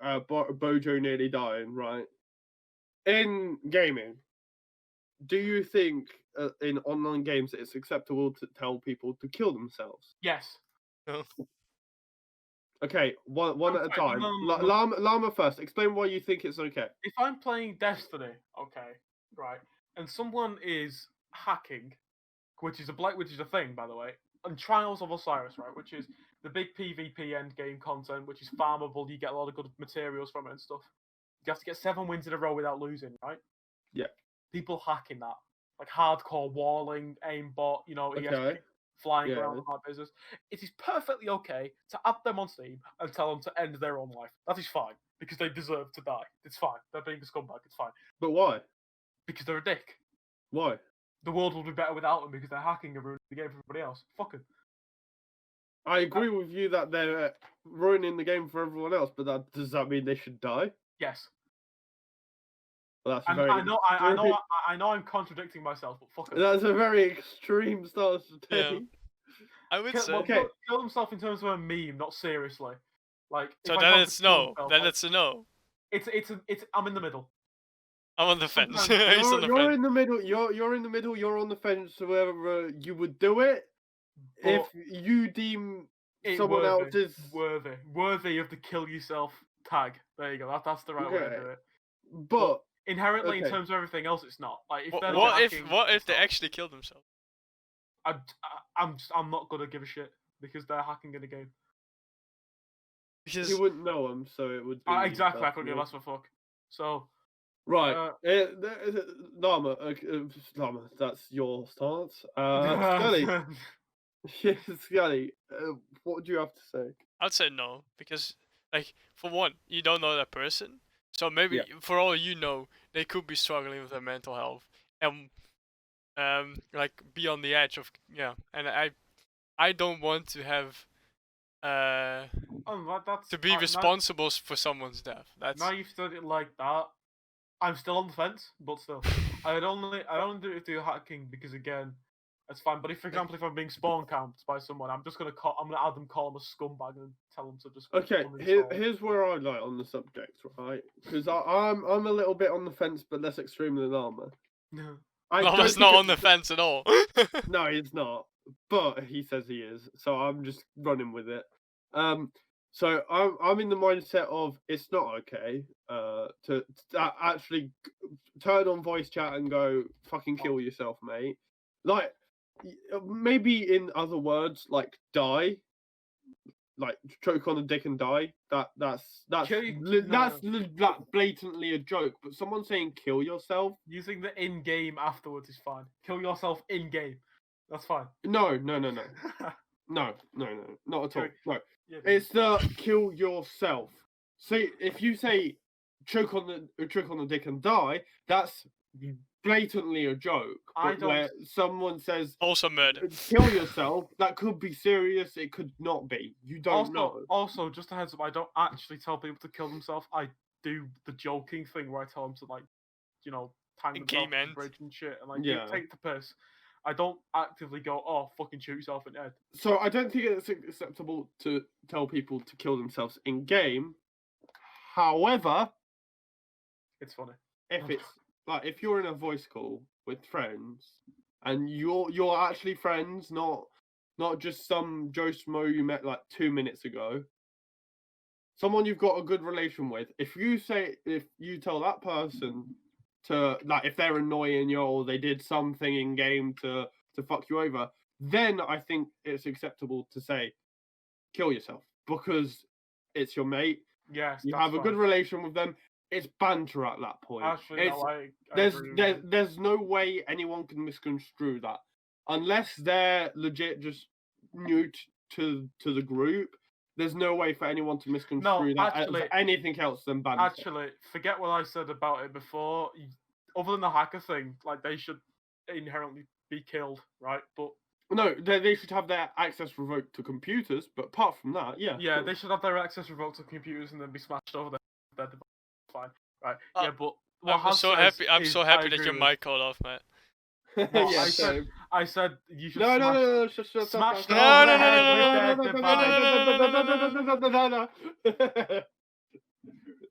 Bojo nearly dying, right? In gaming, do you think in online games it's acceptable to tell people to kill themselves? Yes. No. Okay, one at a time. No. Llama first. Explain why you think it's okay. If I'm playing Destiny, okay, right, and someone is hacking, which is a thing, by the way, and Trials of Osiris, right, which is the big PvP end game content, which is farmable. You get a lot of good materials from it and stuff. You have to get 7 wins in a row without losing, right? Yeah. People hacking that, like hardcore walling, aimbot, ESP, flying around and that business. It is perfectly okay to add them on Steam and tell them to end their own life. That is fine because they deserve to die. It's fine. They're being a scumbag. It's fine. But why? Because they're a dick. Why? The world will be better without them because they're hacking and ruining the game for everybody else. Fuck them. I agree with you that they're ruining the game for everyone else, but does that mean they should die? Yes. Well, that's And very I know I'm contradicting myself, but fuck it. That's a very extreme start to Yeah. take. I would say. Okay. Kill himself in terms of a meme, not seriously. Like. So if I then want it's to kill no. himself, Then like, it's a no. it's. I'm in the middle. I'm on the fence. Sometimes He's on the You're fence. in the middle. You're in the middle. You're on the fence. Whether you would do it if But you deem it someone else is worthy of the kill yourself tag. There you go. That's the right way to do it. But Inherently, in okay. terms of everything else, it's not. Like if they're What hacking, if it's they not. actually killed themselves? I'm not gonna give a shit because they're hacking in the game. Because you wouldn't know them, so it would be Exactly. I couldn't give less of a fuck. So. Right. Llama, Llama, that's your stance. Scully. Yes, Scully, what do you have to say? I'd say no, because like for one, you don't know that person, so maybe for all you know, they could be struggling with their mental health and like be on the edge of And I don't want to have to be responsible for someone's death. Now you've said it like that. I'm still on the fence, but still, I don't do hacking because again, it's fine. But if, for example, if I'm being spawn camped by someone, I'm gonna add them, call them a scumbag, and tell them to just. Okay, here's where I like on the subject, right? Because I'm a little bit on the fence, but less extreme than Llama. No. Llama's not on the fence at all. No, he's not. But he says he is, so I'm just running with it. So I'm in the mindset of it's not okay to actually turn on voice chat and go fucking kill yourself, mate. Like maybe in other words, like die, like choke on a dick and die. That's blatantly a joke. But someone saying kill yourself using the in game afterwards is fine. Kill yourself in game. That's fine. No, not at all. No. Yeah, It's the kill yourself. See, if you say choke on the dick and die, that's blatantly a joke. Where someone says also murder, kill yourself, that could be serious. It could not be. You don't know. Also, just a heads up, I don't actually tell people to kill themselves. I do the joking thing where I tell them to hang themselves on the bridge and shit, and take the piss. I don't actively go, oh, fucking shoot yourself in the head. So I don't think it's acceptable to tell people to kill themselves in game. However, it's funny. If you're in a voice call with friends and you're actually friends, not just some Joe Schmo you met like 2 minutes ago. Someone you've got a good relation with. If you tell that person to if they're annoying you or they did something in game to fuck you over, then I think it's acceptable to say kill yourself because it's your mate. Yes, you have a good relation with them. It's banter at that point. Actually, there's no way anyone can misconstrue that unless they're legit just new to the group. There's no way for anyone to misconstrue that as anything else than banter. Actually, forget what I said about it before. Other than the hacker thing, they should inherently be killed, right? But no, they should have their access revoked to computers. But apart from that, yeah, they should have their access revoked to computers and then be smashed over their device. Fine, right? Yeah, but I'm so happy that your mic called off, mate. I said you should. No, smash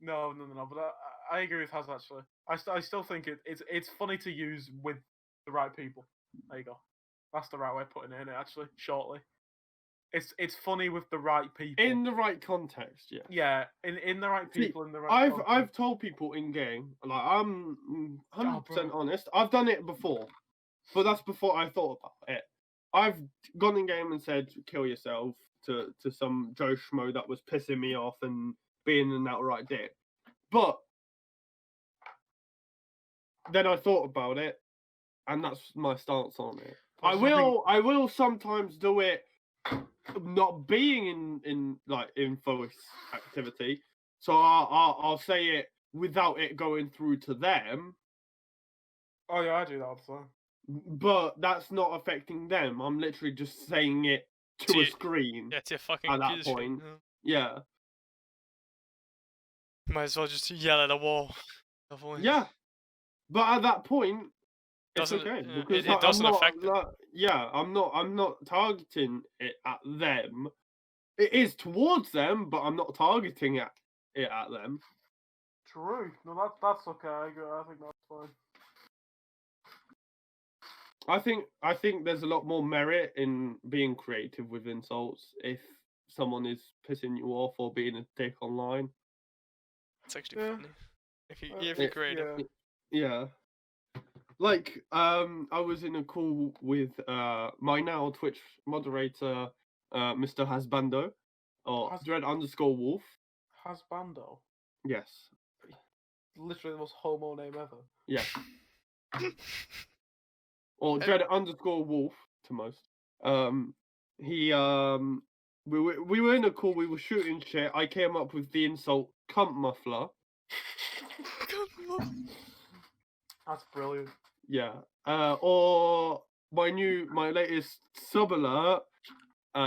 No. But I agree with Haz actually. I still think it's funny to use with the right people. There you go. That's the right way of putting it in it. Actually, shortly, it's funny with the right people in the right context. Yeah. Yeah, in the right people in the right. I've told people in game I'm 100% honest. I've done it before. But that's before I thought about it. I've gone in game and said, kill yourself to some Joe Schmo that was pissing me off and being an outright dick. But then I thought about it, and that's my stance on it. I will sometimes do it not being in voice activity. So I'll say it without it going through to them. Oh yeah, I do that all the time. But that's not affecting them. I'm literally just saying it to a screen. Yeah, to a fucking at that point. Yeah. Might as well just yell at a wall. Yeah. But at that point, it's Doesn't okay it, because it doesn't I'm not. affect them. I'm not targeting it at them. It is towards them, but I'm not targeting it at them. True. No, that's okay. I agree. I think that's fine. I think there's a lot more merit in being creative with insults if someone is pissing you off or being a dick online. It's actually Yeah. funny. If you're creative. Yeah. Like, I was in a call with my now Twitch moderator, Mr. Hasbando, or Dread_Wolf. Hasbando. Yes. Literally the most homo name ever. Yeah. Or Dread_Wolf to most. We were in a call. We were shooting shit. I came up with the insult "cunt muffler." That's brilliant. Yeah. Or my latest sub alert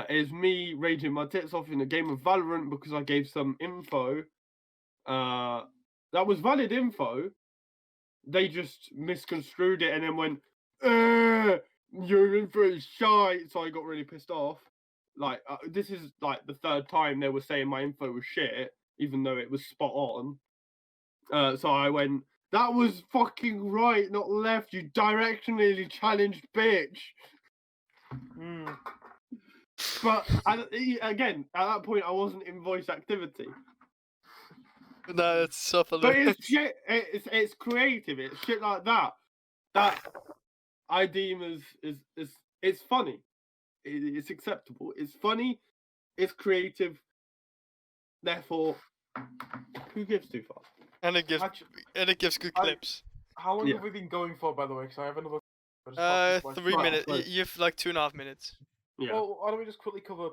is me raging my tits off in a game of Valorant because I gave some info. That was valid info. They just misconstrued it and then went, "Your info is shite." So I got really pissed off. Like, this is like the third time they were saying my info was shit, even though it was spot on. So I went, "That was fucking right, not left, you directionally challenged bitch." But again, at that point, I wasn't in voice activity. No, it's so But it's shit. It's creative. It's shit like that I deem as it's funny. It's acceptable. It's funny. It's creative. Therefore, who gives two fucks? And it gives good clips. How long have we been going for, by the way? Because I have another. 3 minutes. You've like 2.5 minutes. Yeah. Well, why don't we just quickly cover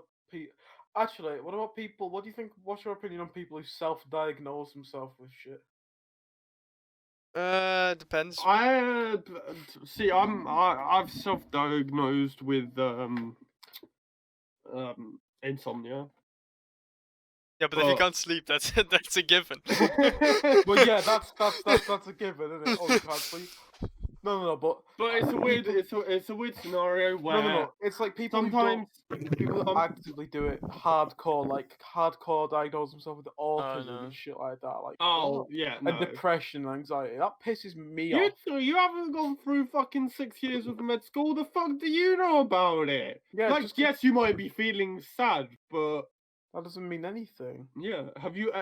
Actually, what about people? What do you think? What's your opinion on people who self-diagnose themselves with shit? Depends. I've self-diagnosed with insomnia. Yeah, but if you can't sleep, that's a given. Well, yeah, that's a given, isn't it? Oh, you can't sleep. No, but it's a weird scenario where no. It's like people sometimes people that actively do it hardcore diagnose themselves with autism and shit like that. Like and depression and anxiety. That pisses me off. You haven't gone through fucking 6 years of med school. The fuck do you know about it? Yeah, like yes, you might be feeling sad, but that doesn't mean anything. Yeah, have you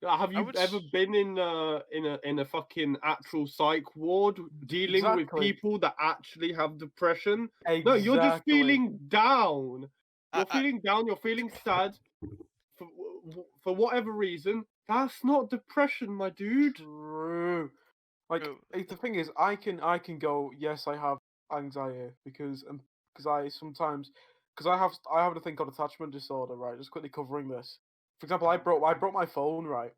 ever been in a fucking actual psych ward dealing with people that actually have depression? Exactly. No, you're just feeling down. You're feeling down. You're feeling sad for whatever reason. That's not depression, my dude. True. Like the thing is, I can go. Yes, I have anxiety because I sometimes. Because I have a thing called attachment disorder, right? Just quickly covering this. For example, I broke my phone, right,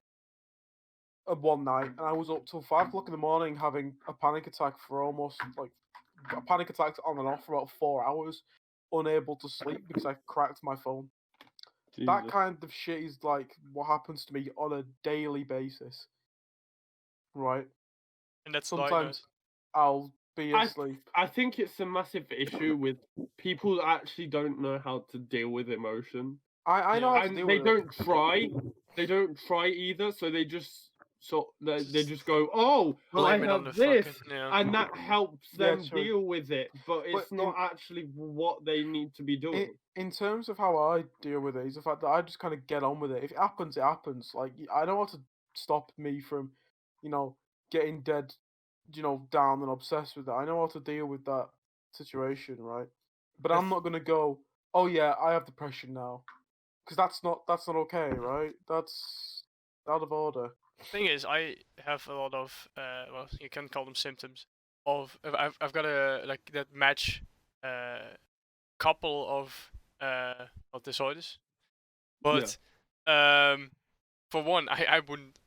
one night, and I was up till 5 o'clock in the morning having a panic attack for almost like a panic attack on and off for about 4 hours, unable to sleep because I cracked my phone. Jesus. That kind of shit is like what happens to me on a daily basis, right? And that's sometimes I'll be asleep. I think it's a massive issue with people that actually don't know how to deal with emotion. I know how to deal with it. They don't try either, so they just they just go, "Oh, well, I have this," and that helps them deal with it. But it's not actually what they need to be doing. In terms of how I deal with it, is the fact that I just kind of get on with it. If it happens, it happens. Like I don't want to stop me from, getting dead, down and obsessed with that. I know how to deal with that situation, right? But I'm not gonna go, "Oh yeah, I have depression now," because that's not okay, right? That's out of order. Thing is, I have a lot of well, you can call them symptoms of. I've got a that match couple of disorders, but for one, I wouldn't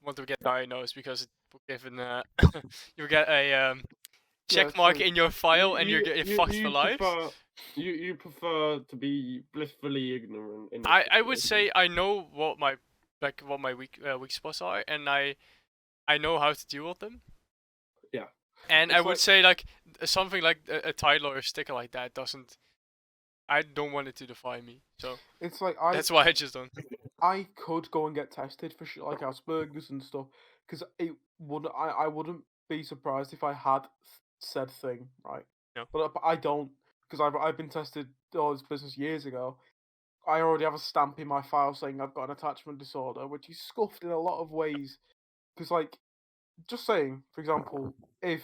want to get diagnosed because it would give you get a check mark in your file and you're fucked for life. You prefer to be blissfully ignorant. I would say I know what my weak spots are, and I know how to deal with them. Yeah. And It's I would like- say like something like a title or a sticker like that doesn't. I don't want it to define me, so It's like that's why I just don't. I could go and get tested for shit like Asperger's and stuff, because I wouldn't be surprised if I had said thing, right? No. But I don't, because I've been tested all this business years ago. I already have a stamp in my file saying I've got an attachment disorder, which is scuffed in a lot of ways. Because like, just saying, for example, if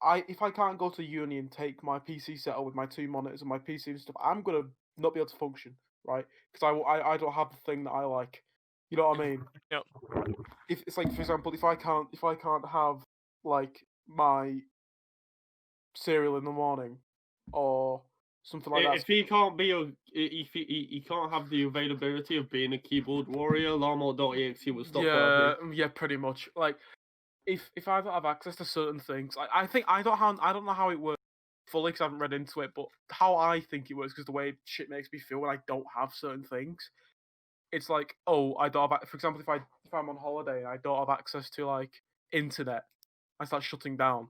I can't go to uni and take my PC set up with my 2 monitors and my PC and stuff, I'm gonna not be able to function, right? Because I don't have the thing that I like. You know what I mean? Yep. If it's like, for example, if I can't have like my cereal in the morning or something like that. If he can't be if he can't have the availability of being a keyboard warrior, Llama.exe will stop working. Yeah, pretty much. Like, if I don't have access to certain things, I think I don't know how it works fully because I haven't read into it, but how I think it works, because the way shit makes me feel when I don't have certain things, it's like, oh, I don't have. For example, if I'm on holiday and I don't have access to like internet, I start shutting down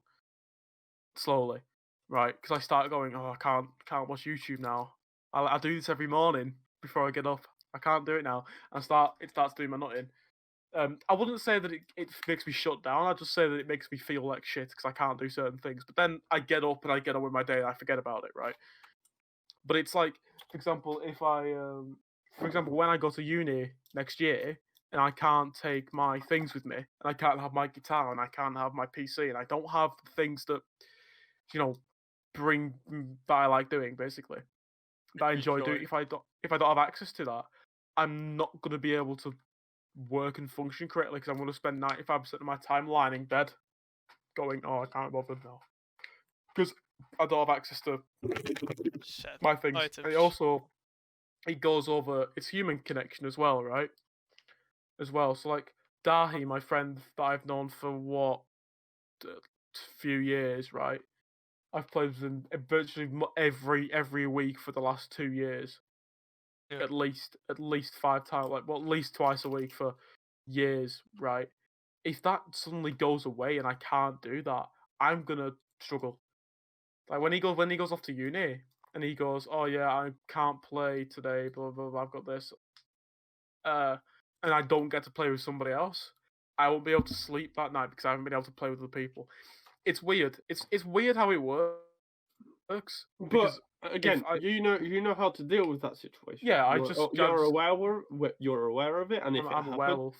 slowly, right? Because I start going, oh, I can't watch YouTube now. I do this every morning before I get up. I can't do it now. It starts doing my nutting. I wouldn't say that it makes me shut down. I'd just say that it makes me feel like shit because I can't do certain things. But then I get up and I get on with my day and I forget about it, right? But it's like, for example, when I go to uni next year and I can't take my things with me and I can't have my guitar and I can't have my PC and I don't have the things that, you know, that I like doing, basically, that I enjoy doing. If I don't have access to that, I'm not gonna be able to work and function correctly because I'm going to spend 95% of my time lying in bed going, oh, I can't bother now. Because I don't have access to my things. Items. And it goes over, it's human connection as well, right? As well. So, like, Dahi, my friend that I've known for few years, right? I've played with him virtually every week for the last 2 years. Yeah. At least 5 times, at least twice a week for years, right? If that suddenly goes away and I can't do that, I'm gonna struggle. Like when he goes off to uni and he goes, oh yeah, I can't play today, blah blah blah, I've got this, and I don't get to play with somebody else, I won't be able to sleep that night because I haven't been able to play with other people. It's weird. It's weird how it works. But again, you know how to deal with that situation. Yeah, you're aware of it, and if I'm it aware happens,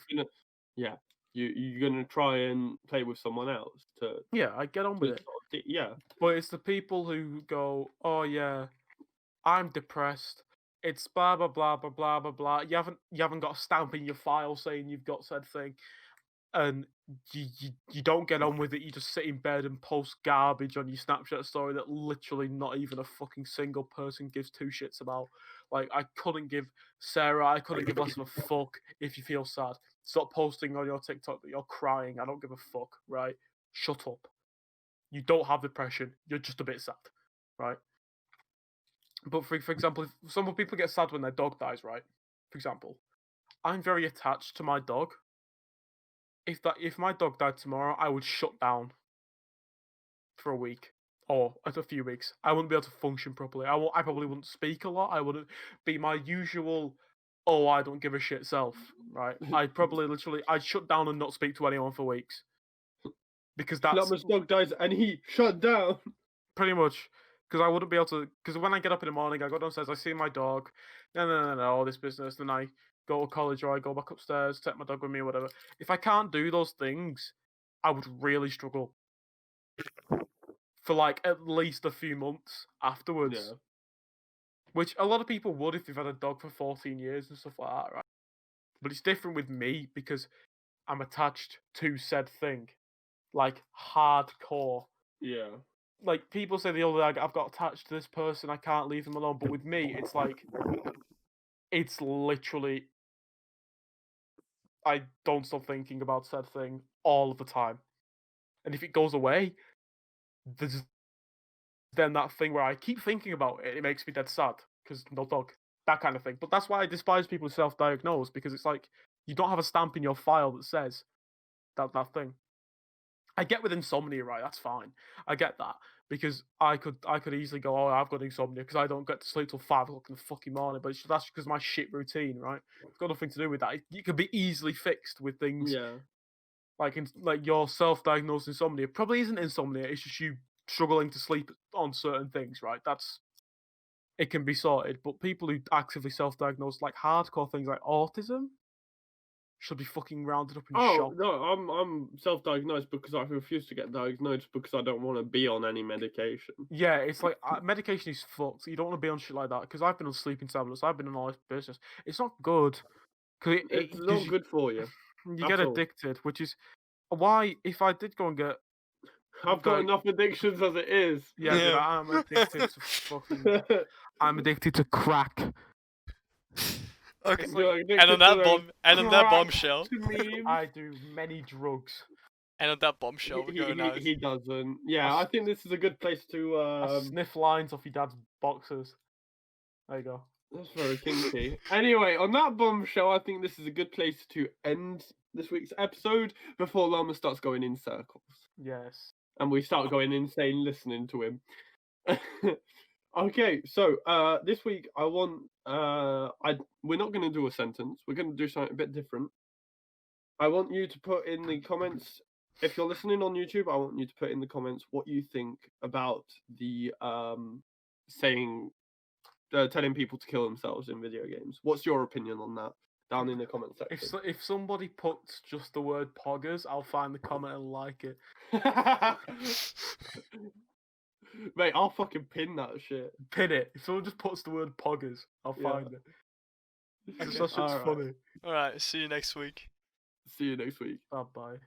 you're gonna try and play with someone else to. Yeah, I get on with it. Yeah, but it's the people who go, oh yeah, I'm depressed. It's blah blah blah blah blah blah blah. You haven't got a stamp in your file saying you've got said thing, and you don't get on with it. You just sit in bed and post garbage on your Snapchat story that literally not even a fucking single person gives two shits about. Like, I couldn't give less of a fuck if you feel sad. Stop posting on your TikTok that you're crying. I don't give a fuck, right? Shut up. You don't have depression. You're just a bit sad, right? But for example, if some people get sad when their dog dies, right? For example, I'm very attached to my dog. If my dog died tomorrow, I would shut down for a week or a few weeks. I wouldn't be able to function properly. I probably wouldn't speak a lot. I wouldn't be my usual, oh, I don't give a shit self, right? I'd shut down and not speak to anyone for weeks. Because that's... Llama's dog dies and he shut down. Pretty much. Because I wouldn't be able to... Because when I get up in the morning, I go downstairs, I see my dog, no, all this business, then I go to college or I go back upstairs, take my dog with me or whatever. If I can't do those things, I would really struggle for like at least a few months afterwards. Yeah. Which a lot of people would if they've had a dog for 14 years and stuff like that, right? But it's different with me because I'm attached to said thing. Like, hardcore. Yeah. Like, people say the other day, I've got attached to this person, I can't leave them alone. But with me, it's like, it's literally, I don't stop thinking about said thing all of the time. And if it goes away, there's then that thing where I keep thinking about it, it makes me dead sad, because no dog, that kind of thing. But that's why I despise people who self-diagnose, because it's like, you don't have a stamp in your file that says that thing. I get with insomnia, right? That's fine. I get that because I could easily go, oh, I've got insomnia because I don't get to sleep till 5 o'clock in the fucking morning. But that's because my shit routine, right? It's got nothing to do with that. It could be easily fixed with things Yeah. like your self-diagnosed insomnia. Probably isn't insomnia. It's just you struggling to sleep on certain things, right? It can be sorted. But people who actively self-diagnose like hardcore things like autism should be fucking rounded up and shot. No, I'm self-diagnosed because I refuse to get diagnosed because I don't want to be on any medication. Yeah, it's like medication is fucked. You don't want to be on shit like that because I've been on sleeping tablets. I've been on all this business. It's not good. It's not good for you. You get addicted, which is why if I did go and get, I've got enough addictions as it is. yeah, dude, I'm addicted to fucking. I'm addicted to crack. Okay. Like, And on that bombshell. I do many drugs. And on that bombshell, we're going out. He doesn't. Yeah, I think this is a good place to. I sniff lines off your dad's boxers. There you go. That's very kinky. Anyway, on that bombshell, I think this is a good place to end this week's episode before Lama starts going in circles. Yes. And we start going insane listening to him. Okay, so this week I want we're not going to do a sentence. We're going to do something a bit different. I want you to put in the comments, if you're listening on YouTube, I want you to put in the comments what you think about the telling people to kill themselves in video games. What's your opinion on that? Down in the comment section. If somebody puts just the word poggers, I'll find the comment and like it. Mate, I'll fucking pin that shit. Pin it. If someone just puts the word poggers, I'll find it. That's just funny. Alright, see you next week. See you next week. Bye-bye.